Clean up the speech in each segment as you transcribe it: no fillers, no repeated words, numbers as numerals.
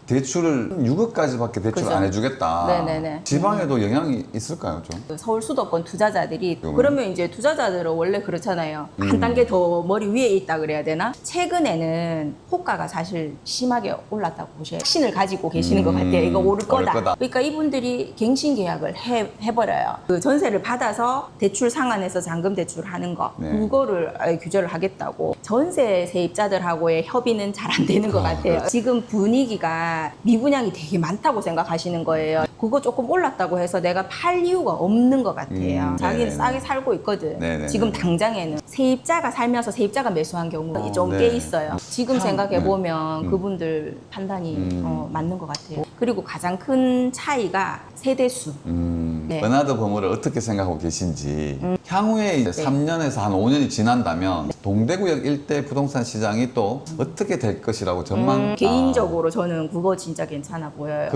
대출을 6억까지밖에 대출 그죠. 안 해주겠다. 네네네. 지방에도 영향이 있을까요, 좀? 그 서울 수도권 투자자들이 음. 그러면 이제 투자자들은 원래 그렇잖아요. 한 단계 더 머리 위에 있다 그래야 되나? 최근에는 호가가 사실 심하게 올랐다고 보셔야 확신을 가지고 계시는 것 같아요. 이거 오를 거다. 그러니까 이분들이 갱신 계약을 해버려요. 그 전세를 받아서 대출 상환해서 잔금 대출하는 거 네. 그거를 아예 규제를 하겠다고. 전세 세입자들하고의 협의는 잘 안 되는 것 같아요. 그렇죠. 지금 분위기가 미분양이 되게 많다고 생각하시는 거예요. 그거 조금 올랐다고 해서 내가 팔 이유가 없는 것 같아요. 자기는 네네네. 싸게 살고 있거든. 네네네. 지금 당장에는 세입자가 살면서 세입자가 매수한 경우가 좀 네. 꽤 있어요. 지금 생각해보면 네. 그분들 판단이 맞는 것 같아요. 그리고 가장 큰 차이가 세대수. 네. 버나드 버무를 어떻게 생각하고 계신지 향후에 이제 네. 3년에서 한 5년이 지난다면 동대구역 일대 부동산 시장이 또 어떻게 될 것이라고 전망 개인적으로 저는 그거 진짜 괜찮아 보여요.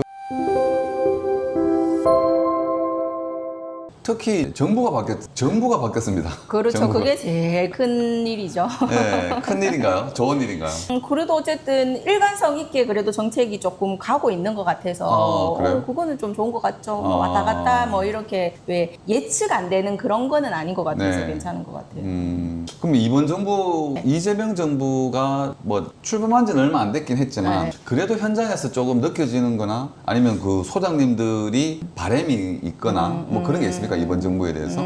특히 정부가 바뀌었습니다. 그렇죠. 정부가. 그게 제일 큰 일이죠. 네, 큰 일인가요? 좋은 일인가요? 그래도 어쨌든 일관성 있게 그래도 정책이 조금 가고 있는 것 같아서 그래요? 그거는 좀 좋은 것 같죠. 뭐 왔다 갔다 뭐 이렇게 왜 예측 안 되는 그런 거는 아닌 것 같아서 네. 괜찮은 것 같아요. 그럼 이번 정부 이재명 정부가 뭐 출범한 지는 얼마 안 됐긴 했지만 네. 그래도 현장에서 조금 느껴지는 거나 아니면 그 소장님들이 바람이 있거나 뭐 그런 게 있습니까? 이번 정부에 대해서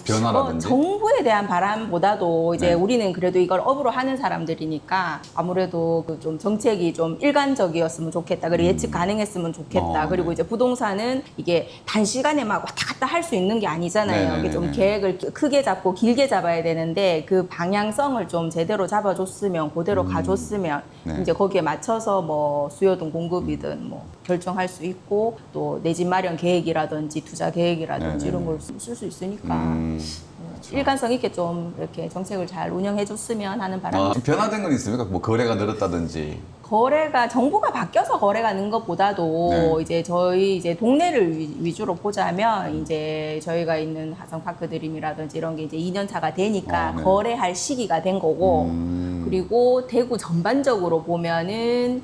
변화라든지. 정부에 대한 바람보다도 이제 네. 우리는 그래도 이걸 업으로 하는 사람들이니까 아무래도 그 좀 정책이 좀 일관적이었으면 좋겠다. 그리고 예측 가능했으면 좋겠다. 그리고 네. 이제 부동산은 이게 단시간에 막 왔다 갔다 할 수 있는 게 아니잖아요. 이게 좀 네네네네. 계획을 크게 잡고 길게 잡아야 되는데 그 방향성을 좀 제대로 잡아줬으면 그대로 가줬으면 네. 이제 거기에 맞춰서 뭐 수요든 공급이든 뭐 결정할 수 있고 또 내 집 마련 계획이라든지 투자 계획이라든지 네네네. 이런 걸 쓸 수 있으니까 그렇죠. 일관성 있게 좀 이렇게 정책을 잘 운영해줬으면 하는 바람. 변화된 건 있습니까? 뭐 거래가 늘었다든지. 거래가 정부가 바뀌어서 거래가 는 것보다도 네. 이제 저희 이제 동네를 위주로 보자면 이제 저희가 있는 하성파크 드림이라든지 이런 게 이제 2년 차가 되니까 네. 거래할 시기가 된 거고 그리고 대구 전반적으로 보면은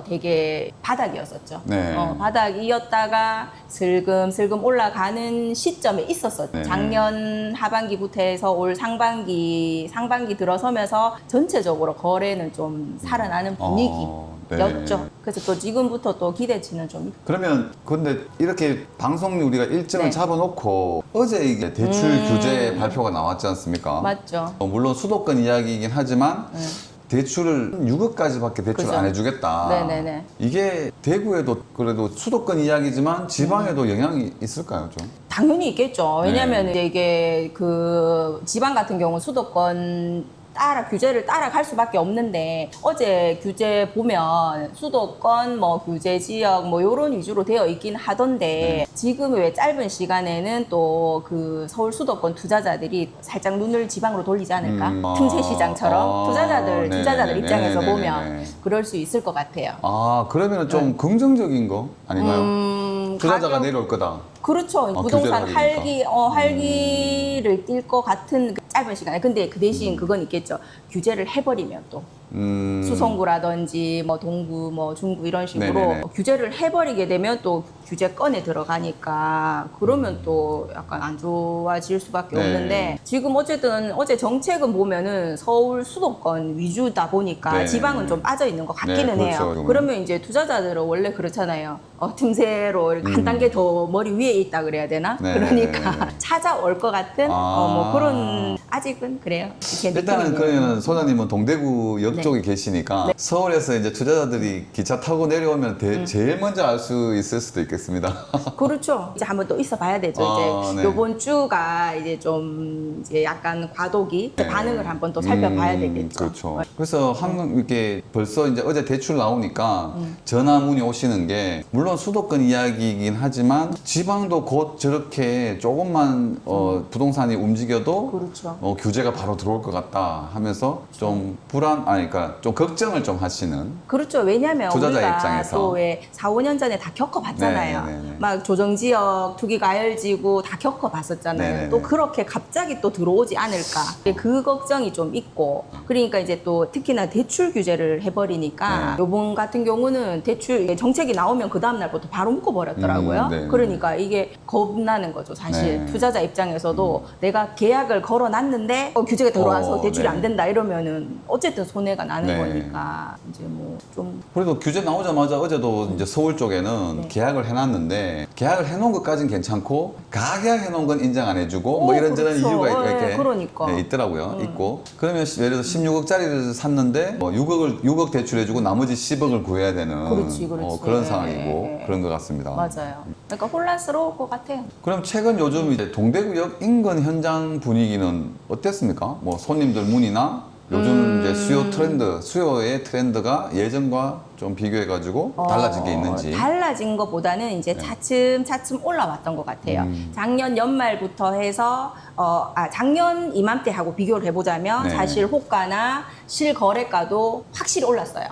되게 바닥이었었죠. 네. 바닥이었다가 슬금슬금 올라가는 시점에 있었었죠. 네. 작년 하반기부터 해서 올 상반기 들어서면서 전체적으로 거래는 좀 살아나는 분위기였죠. 네. 그래서 또 지금부터 또 기대치는 좀 그러면 근데 이렇게 방송 우리가 일정을 네. 잡아놓고 어제 이게 대출 규제 발표가 나왔지 않습니까? 맞죠. 물론 수도권 이야기이긴 하지만 대출을 6억까지밖에 대출 그죠. 안 해주겠다. 네네네. 이게 대구에도 그래도 수도권 이야기지만 지방에도 영향이 있을까요, 좀? 당연히 있겠죠. 네. 왜냐면 이제 이게 그 지방 같은 경우 수도권 규제를 따라갈 수밖에 없는데 어제 규제 보면 수도권 뭐 규제 지역 뭐 요런 위주로 되어 있긴 하던데 지금 왜 짧은 시간에는 또 그 서울 수도권 투자자들이 살짝 눈을 지방으로 돌리지 않을까? 틈새 시장처럼 투자자들 네네네. 입장에서 네네네. 보면 그럴 수 있을 것 같아요. 그러면 좀 긍정적인 거 아닌가요? 투자자가 가격- 내려올 거다. 그렇죠. 부동산 규제를 하게 활기를 띨 것 같은 그 짧은 시간에. 근데 그 대신 그건 있겠죠. 규제를 해버리면 또. 수성구라든지 뭐 동구 뭐 중구 이런 식으로 네네네. 규제를 해버리게 되면 또 규제권에 들어가니까 그러면 또 약간 안 좋아질 수밖에 네. 없는데 지금 어쨌든 어제 정책은 보면은 서울 수도권 위주다 보니까 네. 지방은 좀 빠져 있는 것 같기는 네, 해요. 그렇죠. 그러면 이제 투자자들은 원래 그렇잖아요. 틈새로 이렇게 한 단계 더 머리 위에 있다 그래야 되나? 네. 그러니까 찾아올 것 같은 뭐 그런 아직은 그래요. 이렇게 일단은 느낌이 그러면 소장님은 동대구역 네. 쪽에 계시니까 서울에서 이제 투자자들이 기차 타고 내려오면 제일 먼저 알 수 있을 수도 있겠습니다. 그렇죠. 이제 한번 또 있어 봐야 되죠. 이제 네. 요번 주가 이제 좀 이제 약간 과도기 네. 반응을 한번 또 살펴봐야 되겠죠. 그렇죠. 그래서 이렇게 벌써 이제 어제 대출 나오니까 전화 문의 오시는 게 물론 수도권 이야기이긴 하지만 지방도 곧 저렇게 조금만 부동산이 움직여도 그렇죠. 규제가 바로 들어올 것 같다 하면서 좀 하니까 좀 걱정을 좀 하시는. 그렇죠. 왜냐하면 투자자 우리가 입장에서. 또 왜 4, 5년 전에 다 겪어봤잖아요. 네네네. 막 조정지역 투기 가열지구 다 겪어봤었잖아요. 네네네. 또 그렇게 갑자기 또 들어오지 않을까. 그 걱정이 좀 있고. 그러니까 이제 또 특히나 대출 규제를 해버리니까 네. 요번 같은 경우는 대출 정책이 나오면 그 다음날부터 바로 묶어버렸더라고요. 네. 그러니까 이게 겁나는 거죠. 사실 네. 투자자 입장에서도 내가 계약을 걸어놨는데 규제가 들어와서 대출이 네. 안 된다 이러면은 어쨌든 손해가 나는 네. 거니까 이제 뭐 좀 그래도 규제 나오자마자 어제도 이제 서울 쪽에는 네. 계약을 해놨는데 계약을 해놓은 것까지는 괜찮고 가계약 해놓은 건 인정 안 해주고 뭐 이런저런 그렇죠. 이유가 네, 이렇게 그러니까. 네, 있더라고요. 있고 그러면 예를 들어 16억짜리를 샀는데 뭐 6억 대출해주고 나머지 10억을 구해야 되는 그렇지. 그런 네, 상황이고 네. 그런 것 같습니다. 맞아요. 그러니까 혼란스러울 것 같아요. 그럼 최근 요즘 이제 동대구역 인근 현장 분위기는 어땠습니까? 뭐 손님들 문의나 요즘 이제 수요의 트렌드가 예전과 좀 비교해가지고 달라진 게 있는지. 달라진 것보다는 이제 차츰 올라왔던 것 같아요. 작년 연말부터 해서 작년 이맘때하고 비교를 해보자면 네. 사실 호가나 실거래가도 확실히 올랐어요.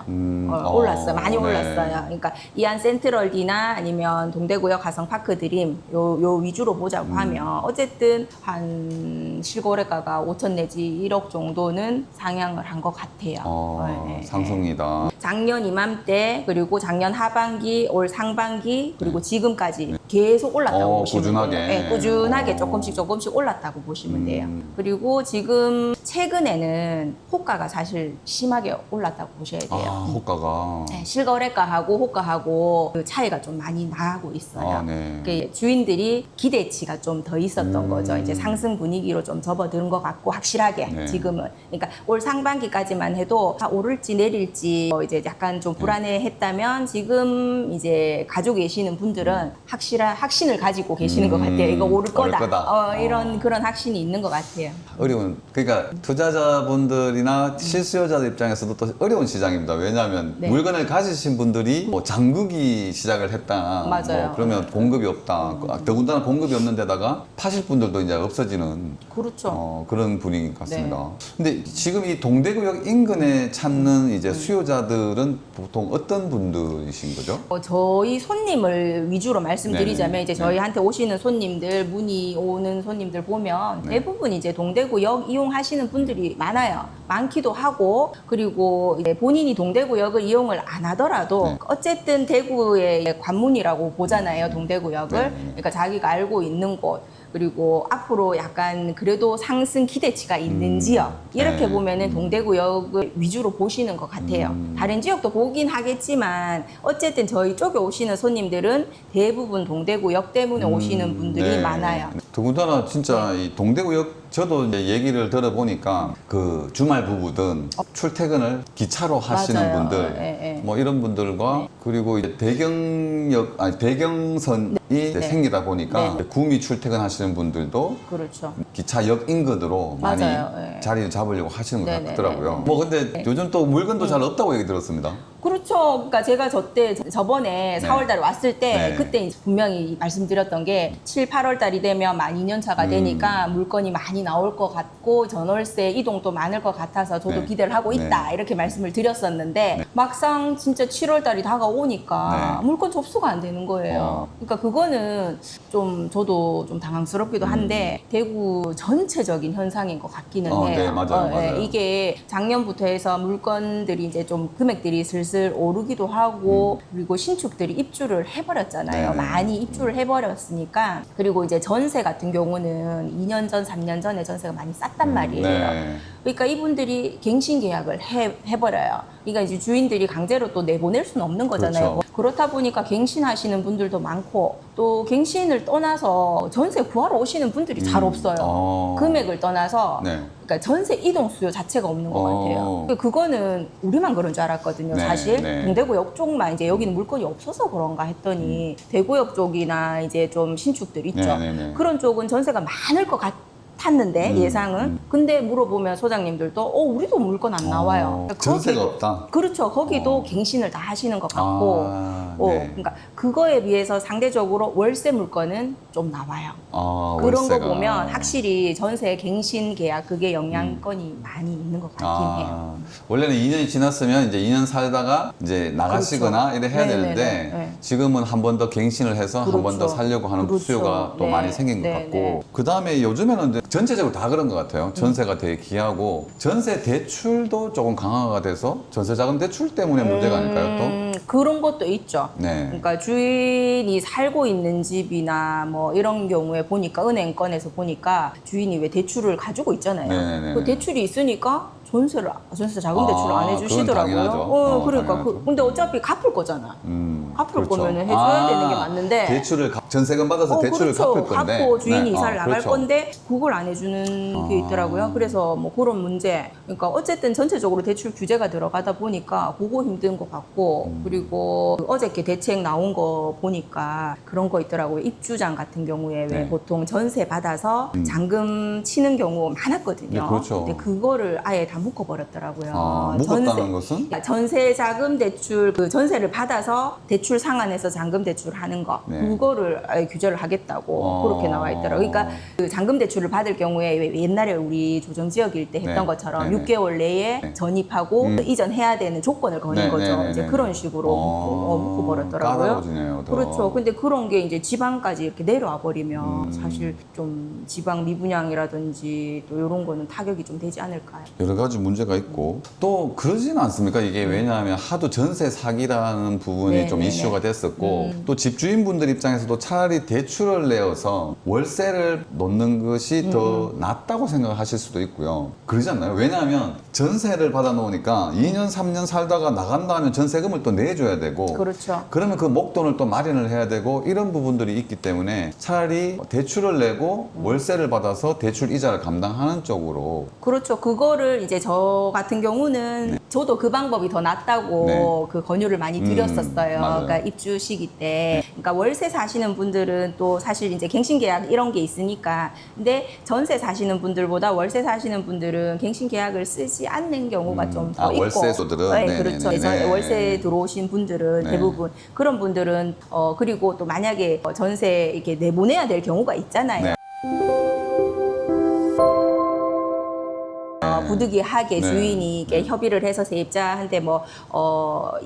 올랐어요. 많이 네. 올랐어요. 그러니까 이안 센트럴디나 아니면 동대구역 가성파크 드림 요 위주로 보자고 하면 어쨌든 한 실거래가가 5천 내지 1억 정도는 상향을 한 것 같아요. 네. 상승이다. 작년 이맘때 그리고 작년 하반기 올 상반기 그리고 지금까지 계속 올랐다고 보시면 꾸준하게. 돼요. 네, 꾸준하게 조금씩 올랐다고 보시면 돼요. 그리고 지금 최근에는 호가가 사실 심하게 올랐다고 보셔야 돼요. 호가가. 네, 실거래가하고 호가하고 그 차이가 좀 많이 나고 있어요. 네. 그게 주인들이 기대치가 좀 더 있었던 거죠. 이제 상승 분위기로 좀 접어든 것 같고 확실하게 네. 지금은. 그러니까 올 상반기까지만 해도 오를지 내릴지 이제 약간 좀 불안해했다면 지금 이제 가지고 계시는 분들은 확신을 가지고 계시는 것 같아요. 이거 오를 거다. 이런 그런 확신이 있는 것 같아요. 어려운, 그러니까 투자자분들이나 실수요자들 입장에서도 또 어려운 시장입니다. 왜냐하면 네. 물건을 가지신 분들이 뭐 잠그기 시작을 했다. 맞아요. 뭐 그러면 공급이 없다. 더군다나 공급이 없는 데다가 파실 분들도 이제 없어지는 그렇죠. 그런 분위기 같습니다. 근데 지금 이 동대구역 인근에 찾는 이제 수요자들은 보통 어떤 분들이신 거죠? 저희 손님을 위주로 말씀드리자면 네네. 이제 저희한테 오시는 손님들, 문의 오는 손님들 보면 대부분 이제 동대구역 이용하시는 분들이 많아요. 많기도 하고 그리고 이제 본인이 동대구역을 이용을 안 하더라도 어쨌든 대구의 관문이라고 보잖아요. 동대구역을. 그러니까 자기가 알고 있는 곳. 그리고 앞으로 약간 그래도 상승 기대치가 있는 지역 이렇게 보면은 동대구역을 위주로 보시는 것 같아요. 다른 지역도 보긴 하겠지만 어쨌든 저희 쪽에 오시는 손님들은 대부분 동대구역 때문에 오시는 분들이 많아요. 더군다나 진짜 이 동대구역 저도 이제 얘기를 들어보니까 그 주말 부부든 출퇴근을 기차로 하시는 맞아요. 분들 뭐 이런 분들과 그리고 이제 대경선이 이제 생기다 보니까 구미 출퇴근하시는 분들도 그렇죠. 기차역 인근으로 많이 맞아요. 자리를 잡으려고 하시는 것 네네. 같더라고요. 뭐 근데 요즘 또 물건도 잘 없다고 얘기 들었습니다. 그렇죠. 그러니까 제가 저번에 4월달에 왔을 때 그때 이제 분명히 말씀드렸던 게 7, 8월달이 되면 만 2년 차가 되니까 물건이 많이 나올 것 같고 전월세 이동도 많을 것 같아서 저도 기대를 하고 있다 이렇게 말씀을 드렸었는데 막상 진짜 7월달이 다가오니까 물건 접수가 안 되는 거예요. 그러니까 그거는 좀 저도 좀 당황스럽기도 한데 대구 전체적인 현상인 것 같기는 해요. 네, 맞아요. 이게 작년부터 해서 물건들이 이제 좀 금액들이 슬슬 오르기도 하고 그리고 신축들이 입주를 해버렸잖아요. 많이 입주를 해버렸으니까 그리고 이제 전세 같은 경우는 2년 전, 3년 전에 전세가 많이 쌌단 말이에요. 그러니까 이분들이 갱신 계약을 해버려요. 그러니까 이제 주인들이 강제로 또 내보낼 수는 없는 거잖아요. 그렇죠. 그렇다 보니까 갱신하시는 분들도 많고 또 갱신을 떠나서 전세 구하러 오시는 분들이 잘 없어요. 금액을 떠나서 그러니까 전세 이동 수요 자체가 없는 것 같아요. 그거는 우리만 그런 줄 알았거든요. 사실 동대구역 쪽만 이제 여기는 물건이 없어서 그런가 했더니 대구역 쪽이나 이제 좀 신축들 있죠. 그런 쪽은 전세가 많을 것 탔는데 예상은. 근데 물어보면 소장님들도 우리도 물건 안 나와요. 그러니까 전세가 거기도- 없다. 그렇죠. 거기도 갱신을 다 하시는 것 같고 네. 그러니까 그거에 비해서 상대적으로 월세 물건은 좀 나와요. 그런 월세가. 거 보면 확실히 전세 갱신 계약 그게 영향권이 많이 있는 것 같긴 해요. 원래는 2년이 지났으면 이제 2년 살다가 이제 나가시거나 그렇죠. 이래 해야 네네네. 되는데 네. 지금은 한 번 더 갱신을 해서 한 번 더 그렇죠. 살려고 하는 그렇죠. 수요가 또 네. 많이 생긴 것 네, 같고 네. 그 다음에 요즘에는 이제 전체적으로 다 그런 것 같아요. 전세가 되게 귀하고 전세 대출도 조금 강화가 돼서 전세자금 대출 때문에 문제가 아닐까요 그런 것도 있죠. 또? 네. 그러니까 주인이 살고 있는 집이나 뭐 이런 경우에 보니까 은행권에서 보니까 주인이 왜 대출을 가지고 있잖아요. 네네네. 그 대출이 있으니까 전세 자금 대출을 안 그건 해주시더라고요. 당연하죠. 그러니까 당연하죠. 근데 어차피 갚을 거잖아. 갚을 그렇죠. 거면은 해줘야 되는 게 맞는데. 대출을 전세금 받아서 대출을 그렇죠. 갚을 건데 갚고 주인이 네. 이사를 나갈 그렇죠. 건데 그걸 안 해주는 게 있더라고요. 그래서 뭐 그런 문제. 그러니까 어쨌든 전체적으로 대출 규제가 들어가다 보니까 그거 힘든 것 같고 그리고 어저께 대책 나온 거 보니까 그런 거 있더라고요. 입주장 같은 경우에 왜 네. 보통 전세 받아서 잔금 치는 경우 많았거든요. 네, 그렇죠. 근데 그거를 아예 다 묶어버렸더라고요. 묶었다는 것은? 전세 자금 대출 그 전세를 받아서 대출 상환해서 잔금 대출하는 거 네. 그거를 아예 규제를 하겠다고 그렇게 나와 있더라고요. 그러니까 그 잔금 대출을 받을 경우에 왜 옛날에 우리 조정지역일 때 했던 네. 것처럼 네네. 6개월 내에 네. 전입하고 이전해야 되는 조건을 거는 네, 거죠. 네, 네, 이제 네. 그런 식으로 묶어버렸더라고요. 까다로워지네요. 더. 그렇죠. 근데 그런 게 이제 지방까지 이렇게 내려와 버리면 사실 좀 지방 미분양이라든지 또 이런 거는 타격이 좀 되지 않을까요? 여러 가지 문제가 있고 또 그러지는 않습니까? 이게 왜냐하면 하도 전세 사기라는 부분이 네, 좀 네, 이슈가 됐었고 또 집주인분들 입장에서도 차라리 대출을 내어서 월세를 놓는 것이 더 낫다고 생각하실 수도 있고요. 그러지 않나요? 왜냐하면 전세를 받아놓으니까 2년, 3년 살다가 나간다 하면 전세금을 또 내줘야 되고 그렇죠. 그러면 그 목돈을 또 마련을 해야 되고 이런 부분들이 있기 때문에 차라리 대출을 내고 월세를 받아서 대출 이자를 감당하는 쪽으로 그렇죠. 그거를 이제 저 같은 경우는 저도 그 방법이 더 낫다고 네. 그 권유를 많이 드렸었어요. 맞아요. 그러니까 입주 시기 때. 그러니까 월세 사시는 분들은 또 사실 이제 갱신 계약 이런 게 있으니까. 근데 전세 사시는 분들보다 월세 사시는 분들은 갱신 계약을 쓰지 않는 경우가 좀 더 있고. 월세소들은? 네, 네네네. 그렇죠. 네. 월세 들어오신 분들은 네. 대부분 그런 분들은 그리고 또 만약에 전세 이렇게 내보내야 될 경우가 있잖아요. 네. 부득이하게 네. 주인이 이렇게 협의를 해서 세입자한테 뭐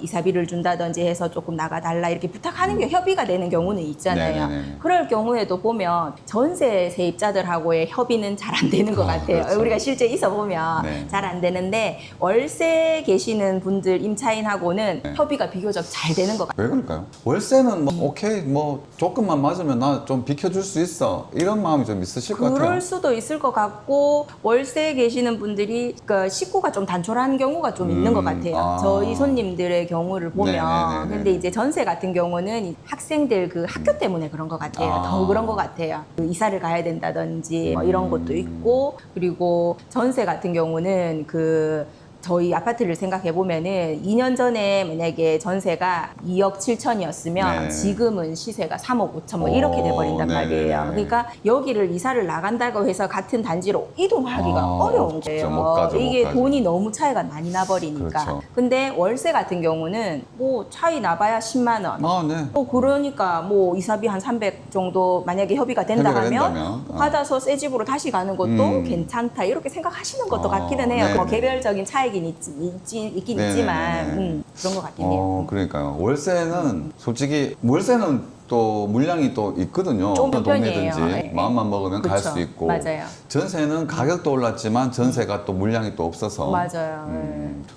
이사비를 준다든지 해서 조금 나가달라 이렇게 부탁하는 게 협의가 되는 경우는 있잖아요. 네네네. 그럴 경우에도 보면 전세 세입자들하고의 협의는 잘 안 되는 것 같아요. 그렇죠. 우리가 실제 있어 보면 네. 잘 안 되는데 월세 계시는 분들 임차인하고는 네. 협의가 비교적 잘 되는 것 같아요. 왜 그럴까요? 월세는 뭐 오케이 뭐 조금만 맞으면 나 좀 비켜줄 수 있어 이런 마음이 좀 있으실 것 같아요. 그럴 수도 있을 것 같고 월세 계시는 분들이 그 식구가 좀 단촐한 경우가 좀 있는 것 같아요. 저희 손님들의 경우를 보면 네네네네. 근데 이제 전세 같은 경우는 이 학생들 그 학교 때문에 그런 것 같아요. 더 그런 것 같아요. 그 이사를 가야 된다든지 뭐 이런 것도 있고 그리고 전세 같은 경우는 그 저희 아파트를 생각해 보면은 2년 전에 만약에 전세가 2억 7천이었으면 네. 지금은 시세가 3억 5천 뭐 이렇게 돼버린단 네네네. 말이에요. 그러니까 여기를 이사를 나간다고 해서 같은 단지로 이동하기가 어려운 없죠. 거예요. 못 가죠, 이게 못 가죠. 돈이 너무 차이가 많이 나버리니까. 그렇죠. 근데 월세 같은 경우는 뭐 차이 나봐야 10만 원. 네. 그러니까 뭐 이사비 한 300 정도 만약에 협의가 된다 협의가 하면 된다면, 받아서 새 집으로 다시 가는 것도 괜찮다 이렇게 생각하시는 것도 같기는 해요. 네네. 뭐 개별적인 차이긴 있긴 네네네네. 있지만 그런 것 같긴 해요. 그러니까요. 월세는 솔직히 월세는 또 물량이 또 있거든요. 좀 어느 편이에요. 동네든지 네. 마음만 먹으면 갈 그쵸. 수 있고. 맞아요. 전세는 가격도 올랐지만 전세가 또 물량이 또 없어서. 맞아요.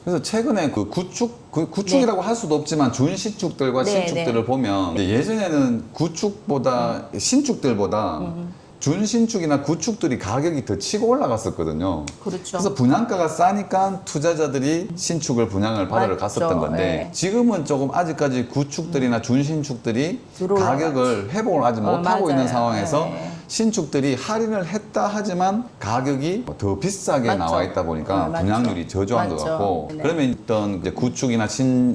그래서 최근에 그 구축이라고 할 수도 없지만 준신축들과 네, 신축들을 네. 보면 예전에는 구축보다 신축들보다 준신축이나 구축들이 가격이 더 치고 올라갔었거든요. 그렇죠. 그래서 분양가가 싸니까 투자자들이 신축을 분양을 받으러 맞죠. 갔었던 건데 네. 지금은 조금 아직까지 구축들이나 준신축들이 들어올라갔지. 가격을 회복을 아직 못하고 맞아요. 있는 상황에서 네. 신축들이 할인을 했다 하지만 가격이 더 비싸게 맞죠. 나와 있다 보니까 맞죠. 분양률이 저조한 것 맞죠. 같고 네. 그러면 어떤 이제 구축이나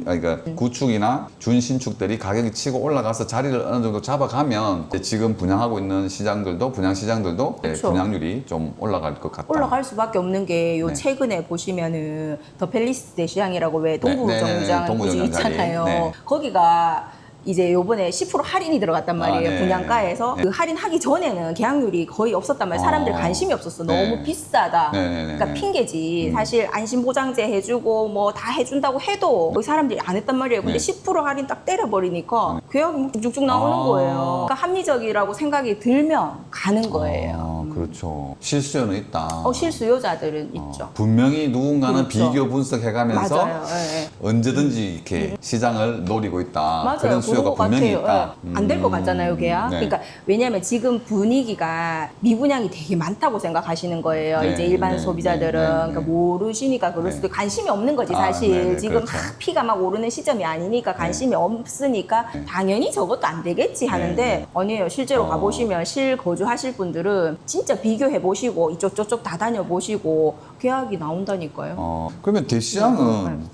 그러니까 구축이나 준신축들이 가격이 치고 올라가서 자리를 어느 정도 잡아가면 이제 지금 분양하고 있는 시장들도 분양 시장들도 이제 그렇죠. 분양률이 좀 올라갈 것 같다. 올라갈 수밖에 없는 게 요 네. 최근에 보시면은 더 팰리스 대시장이라고 왜 동부 네, 네, 네, 정류장 동부 굳이 정류장 자리. 있잖아요. 네. 거기가 이제 요번에 10% 할인이 들어갔단 말이에요. 네. 분양가에서. 네. 그 할인하기 전에는 계약률이 거의 없었단 말이에요. 사람들 관심이 없었어. 네. 너무 비싸다. 네, 네, 네, 그러니까 네. 핑계지. 사실 안심보장제 해주고 뭐 다 해준다고 해도 거의 사람들이 안 했단 말이에요. 근데 네. 10% 할인 딱 때려버리니까 계약이 막 쭉쭉 나오는 거예요. 그러니까 합리적이라고 생각이 들면 가는 거예요. 그렇죠. 실수요는 있다. 실수요자들은 있죠. 분명히 누군가는 그렇죠. 비교 분석해가면서 맞아요. 예, 예. 언제든지 이렇게 시장을 노리고 있다. 맞아요. 그런 수요가 그런 것 분명히 같아요. 있다. 예. 안 될 것 같잖아요, 계약. 네. 그러니까 왜냐하면 지금 분위기가 미분양이 되게 많다고 생각하시는 거예요. 네, 이제 일반 네, 소비자들은 네, 네, 네. 그러니까 모르시니까 그럴 네. 수도 관심이 없는 거지 아, 사실. 네, 네, 지금 그렇죠. 막 피가 막 오르는 시점이 아니니까 관심이 없으니까 당연히 저것도 안 되겠지 하는데 네. 아니에요. 실제로 어. 가보시면 실거주하실 분들은 진짜 비교해 보시고 이쪽 저쪽 다 다녀보시고 계약이 나온다니까요. 그러면 대시장은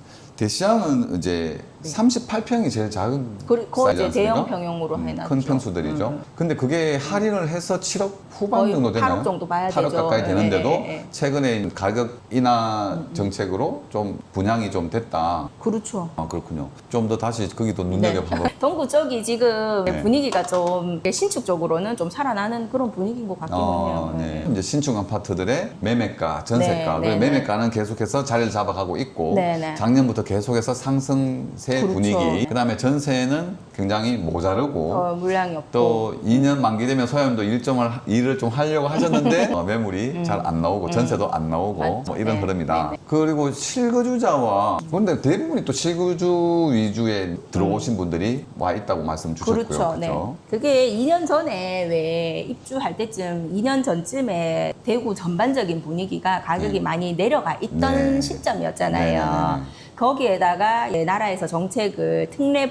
이제 38평이 제일 작은 거의 사이즈 이제 대형 않습니까? 평형으로 해놨죠. 큰 평수들이죠. 근데 그게 할인을 해서 7억 후반 거의 정도 되나요? 8억 정도 봐야 8억 되죠. 가까이 되는데도 예. 최근에 가격 인하 정책으로 좀 분양이 좀 됐다. 그렇죠. 그렇군요. 좀 더 다시 거기도 눈여겨보고 동구 쪽이 지금 네. 분위기가 좀 신축적으로는 좀 살아나는 그런 분위기인 것 같기는 해요. 네. 이제 신축 아파트들의 매매가, 전세가, 네, 네, 매매가는 계속해서 자리를 잡아가고 있고 네, 네. 작년부터 계속해서 상승세 그렇죠. 분위기. 그다음에 전세는 굉장히 모자르고 물량이 없고. 또 2년 만기되면 소장님도 일을 좀 하려고 하셨는데 매물이 잘 안 나오고 전세도 안 나오고 맞죠. 뭐 이런 네, 흐름이다. 네, 네. 그리고 실거주자와 근데 대부분이 또 실거주 위주에 들어오신 분들이 와 있다고 말씀 주셨고요. 그렇죠. 네. 그렇죠? 그게 2년 전에 왜 입주할 때쯤 2년 전쯤에 대구 전반적인 분위기가 가격이 많이 내려가 있던 네. 시점이었잖아요. 네, 네, 네. 거기에다가 나라에서 정책을 특례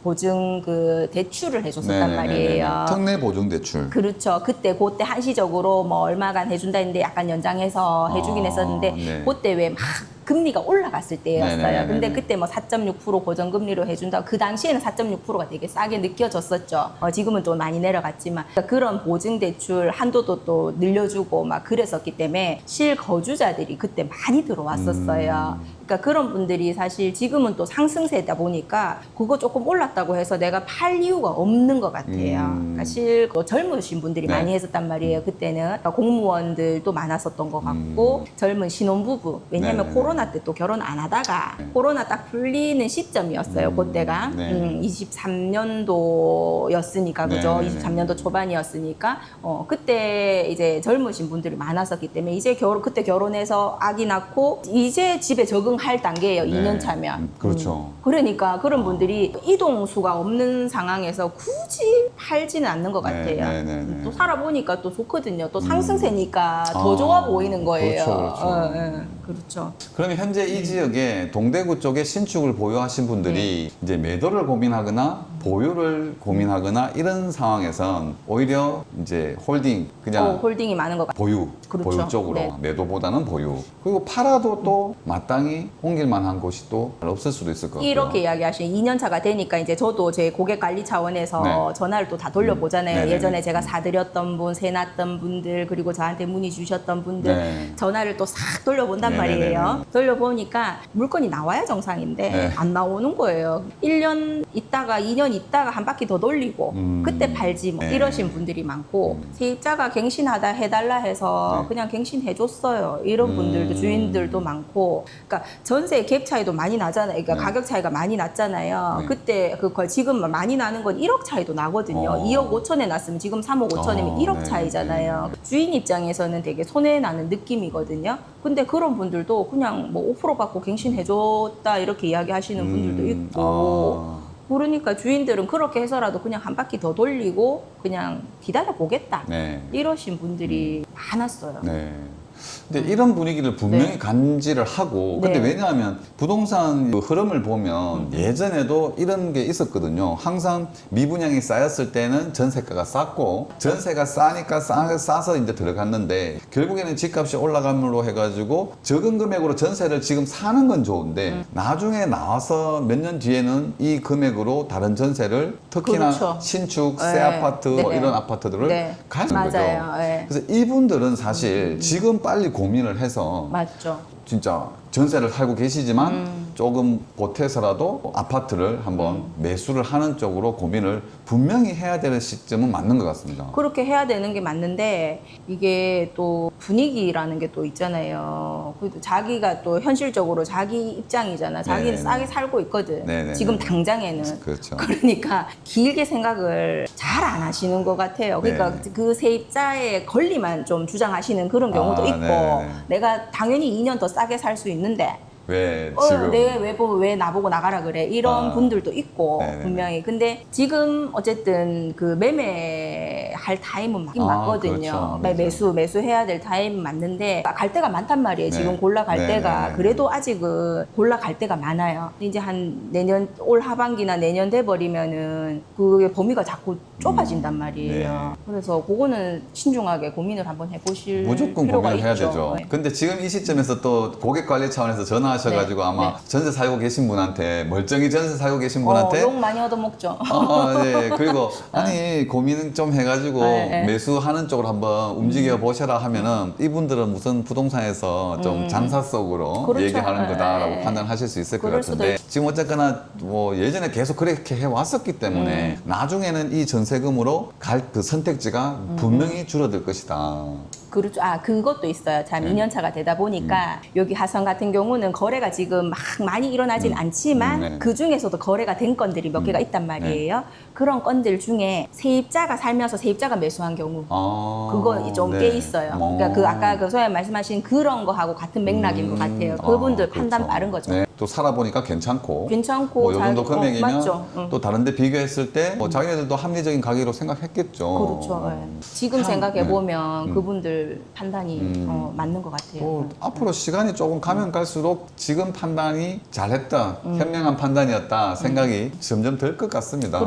보증 그 대출을 해줬었단 말이에요. 특례 보증 대출. 그렇죠. 그때 한시적으로 뭐 얼마간 해준다 했는데 약간 연장해서 해주긴 했었는데 네. 그때 왜 막 금리가 올라갔을 때였어요. 네네네네. 근데 그때 뭐 4.6% 고정금리로 해준다. 그 당시에는 4.6%가 되게 싸게 느껴졌었죠. 지금은 또 많이 내려갔지만 그러니까 그런 보증 대출 한도도 또 늘려주고 막 그랬었기 때문에 실거주자들이 그때 많이 들어왔었어요. 그러니까 그런 분들이 사실 지금은 또 상승세다 보니까 그거 조금 올랐다고 해서 내가 팔 이유가 없는 것 같아요. 사실 젊으신 분들이 네. 많이 했었단 말이에요. 그때는 그러니까 공무원들도 많았었던 것 같고 젊은 신혼부부 왜냐하면 네네네. 코로나 때 또 결혼 안 하다가 코로나 딱 풀리는 시점이었어요. 그때가 네. 23년도였으니까 그죠? 네네네. 23년도 초반이었으니까 그때 이제 젊으신 분들이 많았었기 때문에 이제 그때 결혼해서 아기 낳고 이제 집에 적응할 단계예요. 네. 2년 차면. 그렇죠. 그러니까 그런 분들이 이동수가 없는 상황에서 굳이 팔지는 않는 것 같아요. 네, 네, 네. 또 살아보니까 또 좋거든요. 또 상승세니까 더 좋아 보이는 거예요. 그렇죠. 그렇죠. 그러면 현재 이 지역에 동대구 쪽에 신축을 보유하신 분들이 이제 매도를 고민하거나 보유를 고민하거나 이런 상황에선 오히려 이제 홀딩 그냥 홀딩이 많은 것 같아요. 보유, 그렇죠. 보유 쪽으로 네. 매도보다는 보유. 그리고 팔아도 또 마땅히 옮길 만한 곳이 또 없을 수도 있을 것 같아요. 이렇게 이야기하시는 2년 차가 되니까 이제 저도 제 고객 관리 차원에서 네. 전화를 또 다 돌려보잖아요. 네네네. 예전에 제가 사드렸던 분, 세놨던 분들, 그리고 저한테 문의 주셨던 분들 네. 전화를 또 싹 돌려본단 네네네네. 말이에요. 돌려보니까 물건이 나와야 정상인데 네. 안 나오는 거예요. 1년 있다가 2년 있다가 한 바퀴 더 돌리고 그때 팔지 뭐 네. 이러신 분들이 많고 세입자가 갱신하다 해달라 해서 네. 그냥 갱신해줬어요. 이런 분들도 주인들도 많고 그러니까 전세 갭 차이도 많이 나잖아요. 그러니까 네. 가격 차이가 많이 났잖아요. 네. 그때 지금 많이 나는 건 1억 차이도 나거든요. 2억 5천에 났으면 지금 3억 5천이면 1억 네. 차이잖아요. 주인 입장에서는 되게 손해 나는 느낌이거든요. 근데 그런 분들도 그냥 뭐 5% 받고 갱신해줬다 이렇게 이야기하시는 분들도 있고 그러니까 주인들은 그렇게 해서라도 그냥 한 바퀴 더 돌리고 그냥 기다려 보겠다 네. 이러신 분들이 많았어요. 네. 근데 이런 분위기를 분명히 네. 간지를 하고 근데 네. 왜냐하면 부동산 그 흐름을 보면 예전에도 이런 게 있었거든요. 항상 미분양이 쌓였을 때는 전세가가 쌌고 전세가 싸니까 싸서 이제 들어갔는데 결국에는 집값이 올라감으로 해가지고 적은 금액으로 전세를 지금 사는 건 좋은데 나중에 나와서 몇 년 뒤에는 이 금액으로 다른 전세를 특히나 그렇죠. 신축 새 네. 아파트 뭐 네. 이런 아파트들을 네. 가진 맞아요. 거죠. 네. 그래서 이분들은 사실 지금 빨리 고민을 해서 맞죠. 진짜 전세를 살고 계시지만 조금 보태서라도 아파트를 한번 매수를 하는 쪽으로 고민을 분명히 해야 되는 시점은 맞는 것 같습니다. 그렇게 해야 되는 게 맞는데 이게 또 분위기라는 게 또 있잖아요. 그래도 자기가 또 현실적으로 자기 입장이잖아. 자기는 네네네. 싸게 살고 있거든. 네네네. 지금 당장에는. 그렇죠. 그러니까 길게 생각을 잘 안 하시는 것 같아요. 그러니까 네네. 그 세입자의 권리만 좀 주장하시는 그런 경우도 아, 있고 네네네. 내가 당연히 2년 더 싸게 살 수 있는데 왜 지금 왜 나보고 나가라 그래 이런 아. 분들도 있고 네네네. 분명히 근데 지금 어쨌든 그 매매할 타임은 맞긴 아, 맞거든요. 그렇죠. 매수해야 될 타임은 맞는데 갈 데가 많단 말이에요. 네. 지금 골라 갈 네네네. 데가 그래도 아직은 골라 갈 데가 많아요. 이제 한 내년 올 하반기나 내년 돼 버리면은 그게 범위가 자꾸 좁아진단 말이에요. 그래서 그거는 신중하게 고민을 한번 해보실 무조건 필요가 고민을 해야 있죠. 되죠. 네. 근데 지금 이 시점에서 또 고객 관리 차원에서 전화하셔가지고 네. 아마 네. 전세 살고 계신 분한테 멀쩡히 전세 살고 계신 분한테 욕 많이 얻어먹죠. 네. 그리고 아니 고민 좀 해가지고 네. 매수하는 쪽으로 한번 움직여 보셔라 하면은 이분들은 무슨 부동산에서 좀 장사 속으로 그렇죠. 얘기하는 거다라고 네. 판단하실 수 있을 것 그럴 수도 같은데 지금 어쨌거나 뭐 예전에 계속 그렇게 해왔었기 때문에 나중에는 이 전세금으로 갈 그 선택지가 분명히 줄어들 것이다. 그렇죠. 그것도 있어요. 참 네. 2년 차가 되다 보니까 여기 하성 같은 경우는 거래가 지금 막 많이 일어나진 않지만 네. 그 중에서도 거래가 된 건들이 몇 개가 있단 말이에요. 그런 건들 중에 세입자가 살면서 세입자가 매수한 경우 그거 좀 꽤 있어요. 그러니까 그 아까 그 소연 말씀하신 그런 거하고 같은 맥락인 것 같아요. 그분들 판단 그렇죠. 빠른 거죠. 네. 또 살아보니까 괜찮고 괜찮고 뭐요 정도 잘- 금액이면 맞죠. 응. 또 다른데 비교했을 때 뭐 자기네들도 합리적인 가격으로 생각했겠죠. 그렇죠. 예. 지금 생각해 보면 그분들 판단이 맞는 것 같아요. 또 앞으로 시간이 조금 가면 갈수록 지금 판단이 잘했다, 현명한 판단이었다 생각이 점점 들 것 같습니다.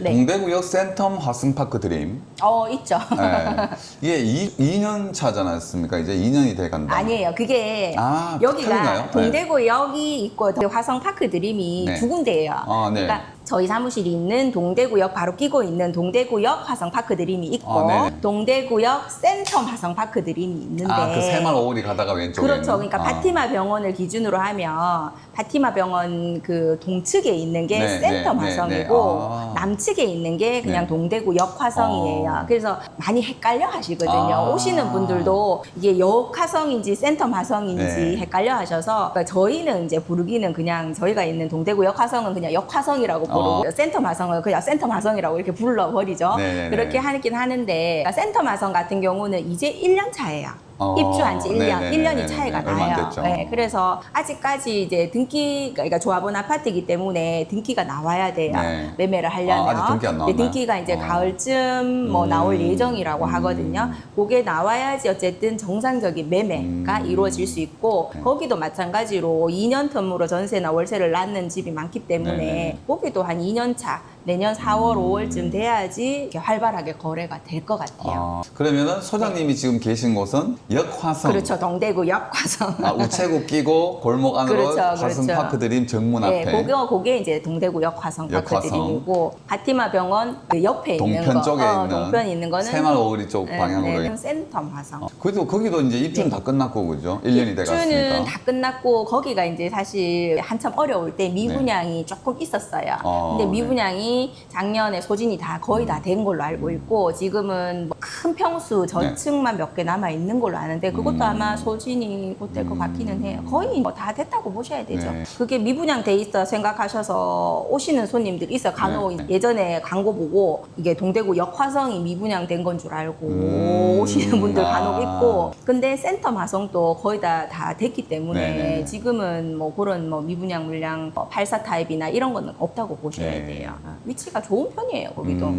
네. 동대구역 센텀 화승파크 드림. 있죠. 네. 이게 2년 차지 않았습니까? 이제 2년이 돼 간다. 아니에요. 그게 아, 여기가 틀린가요? 동대구역이 있고 화성파크 드림이 네. 두 군데예요. 아, 네. 그러니까 저희 사무실이 있는 동대구역 바로 끼고 있는 동대구역 화성파크 드림이 있고 아, 네네. 동대구역 센텀 화성파크 드림이 있는데 그 새마을 오리 가다가 왼쪽에 그렇죠. 있는? 그러니까 바티마 병원을 기준으로 하면 바티마 병원 그 동측에 있는 게 네, 센텀 네, 화성이고 네, 네. 남측에 있는 게 그냥 네. 동대구역 화성이에요. 그래서 많이 헷갈려 하시거든요. 오시는 분들도 이게 역 화성인지 센텀 화성인지 네. 헷갈려 하셔서 그러니까 저희는 이제 부르기는 그냥 저희가 있는 동대구역 화성은 그냥 역 화성이라고 부르고 센텀 화성은 그냥 센텀 화성이라고 이렇게 불러버리죠. 네네네. 그렇게 하긴 하는데 그러니까 센텀 화성 같은 경우는 이제 1년 차예요. 입주한 지 1년, 네네네네. 1년이 차이가 얼마 안 나요. 됐죠. 네, 그래서 아직까지 이제 등기, 그러니까 조합원 아파트이기 때문에 등기가 나와야 돼요. 네. 매매를 하려면. 아직 등기 안 나왔나요? 등기가 이제 가을쯤 뭐 나올 예정이라고 하거든요. 그게 나와야지 어쨌든 정상적인 매매가 이루어질 수 있고, 네. 거기도 마찬가지로 2년 텀으로 전세나 월세를 낳는 집이 많기 때문에 네네. 거기도 한 2년 차, 내년 4월, 5월쯤 돼야지 이렇게 활발하게 거래가 될 것 같아요. 그러면은 소장님이 지금 계신 곳은 역화성. 그렇죠. 동대구 역화성. 우체국 끼고 골목 안으로 그렇죠, 화성파크 드림 정문 네, 앞에. 그게 이제 동대구역 화성파크 역화성. 드림이고 바티마 병원 그 옆에 있는 동편 거, 쪽에 있는 동편에 있는 거는 새마을 오리 쪽 방향으로. 네, 센텀 화성. 그래도 거기도 이제 입주는 다 끝났고 그죠? 1년이 돼 입주는 갔으니까. 다 끝났고 거기가 이제 사실 한참 어려울 때 미분양이 조금 있었어요. 근데 네. 미분양이 작년에 소진이 다 거의 다 된 걸로 알고 있고 지금은 뭐 큰 평수 저층만 몇 개 남아 있는 걸로 아는데 그것도 아마 소진이 곧 될 것 같기는 해요. 거의 뭐 다 됐다고 보셔야 되죠. 네. 그게 미분양돼 있어 생각하셔서 오시는 손님들이 있어요. 간혹 네. 예전에 광고 보고 이게 동대구 역화성이 미분양된 건 줄 알고 오시는 분들 간혹 있고, 근데 센터 마성도 거의 다 됐기 때문에 네. 지금은 뭐 그런 뭐 미분양 물량 84 타입이나 이런 거는 없다고 보셔야 네. 돼요. 위치가 좋은 편이에요, 거기도.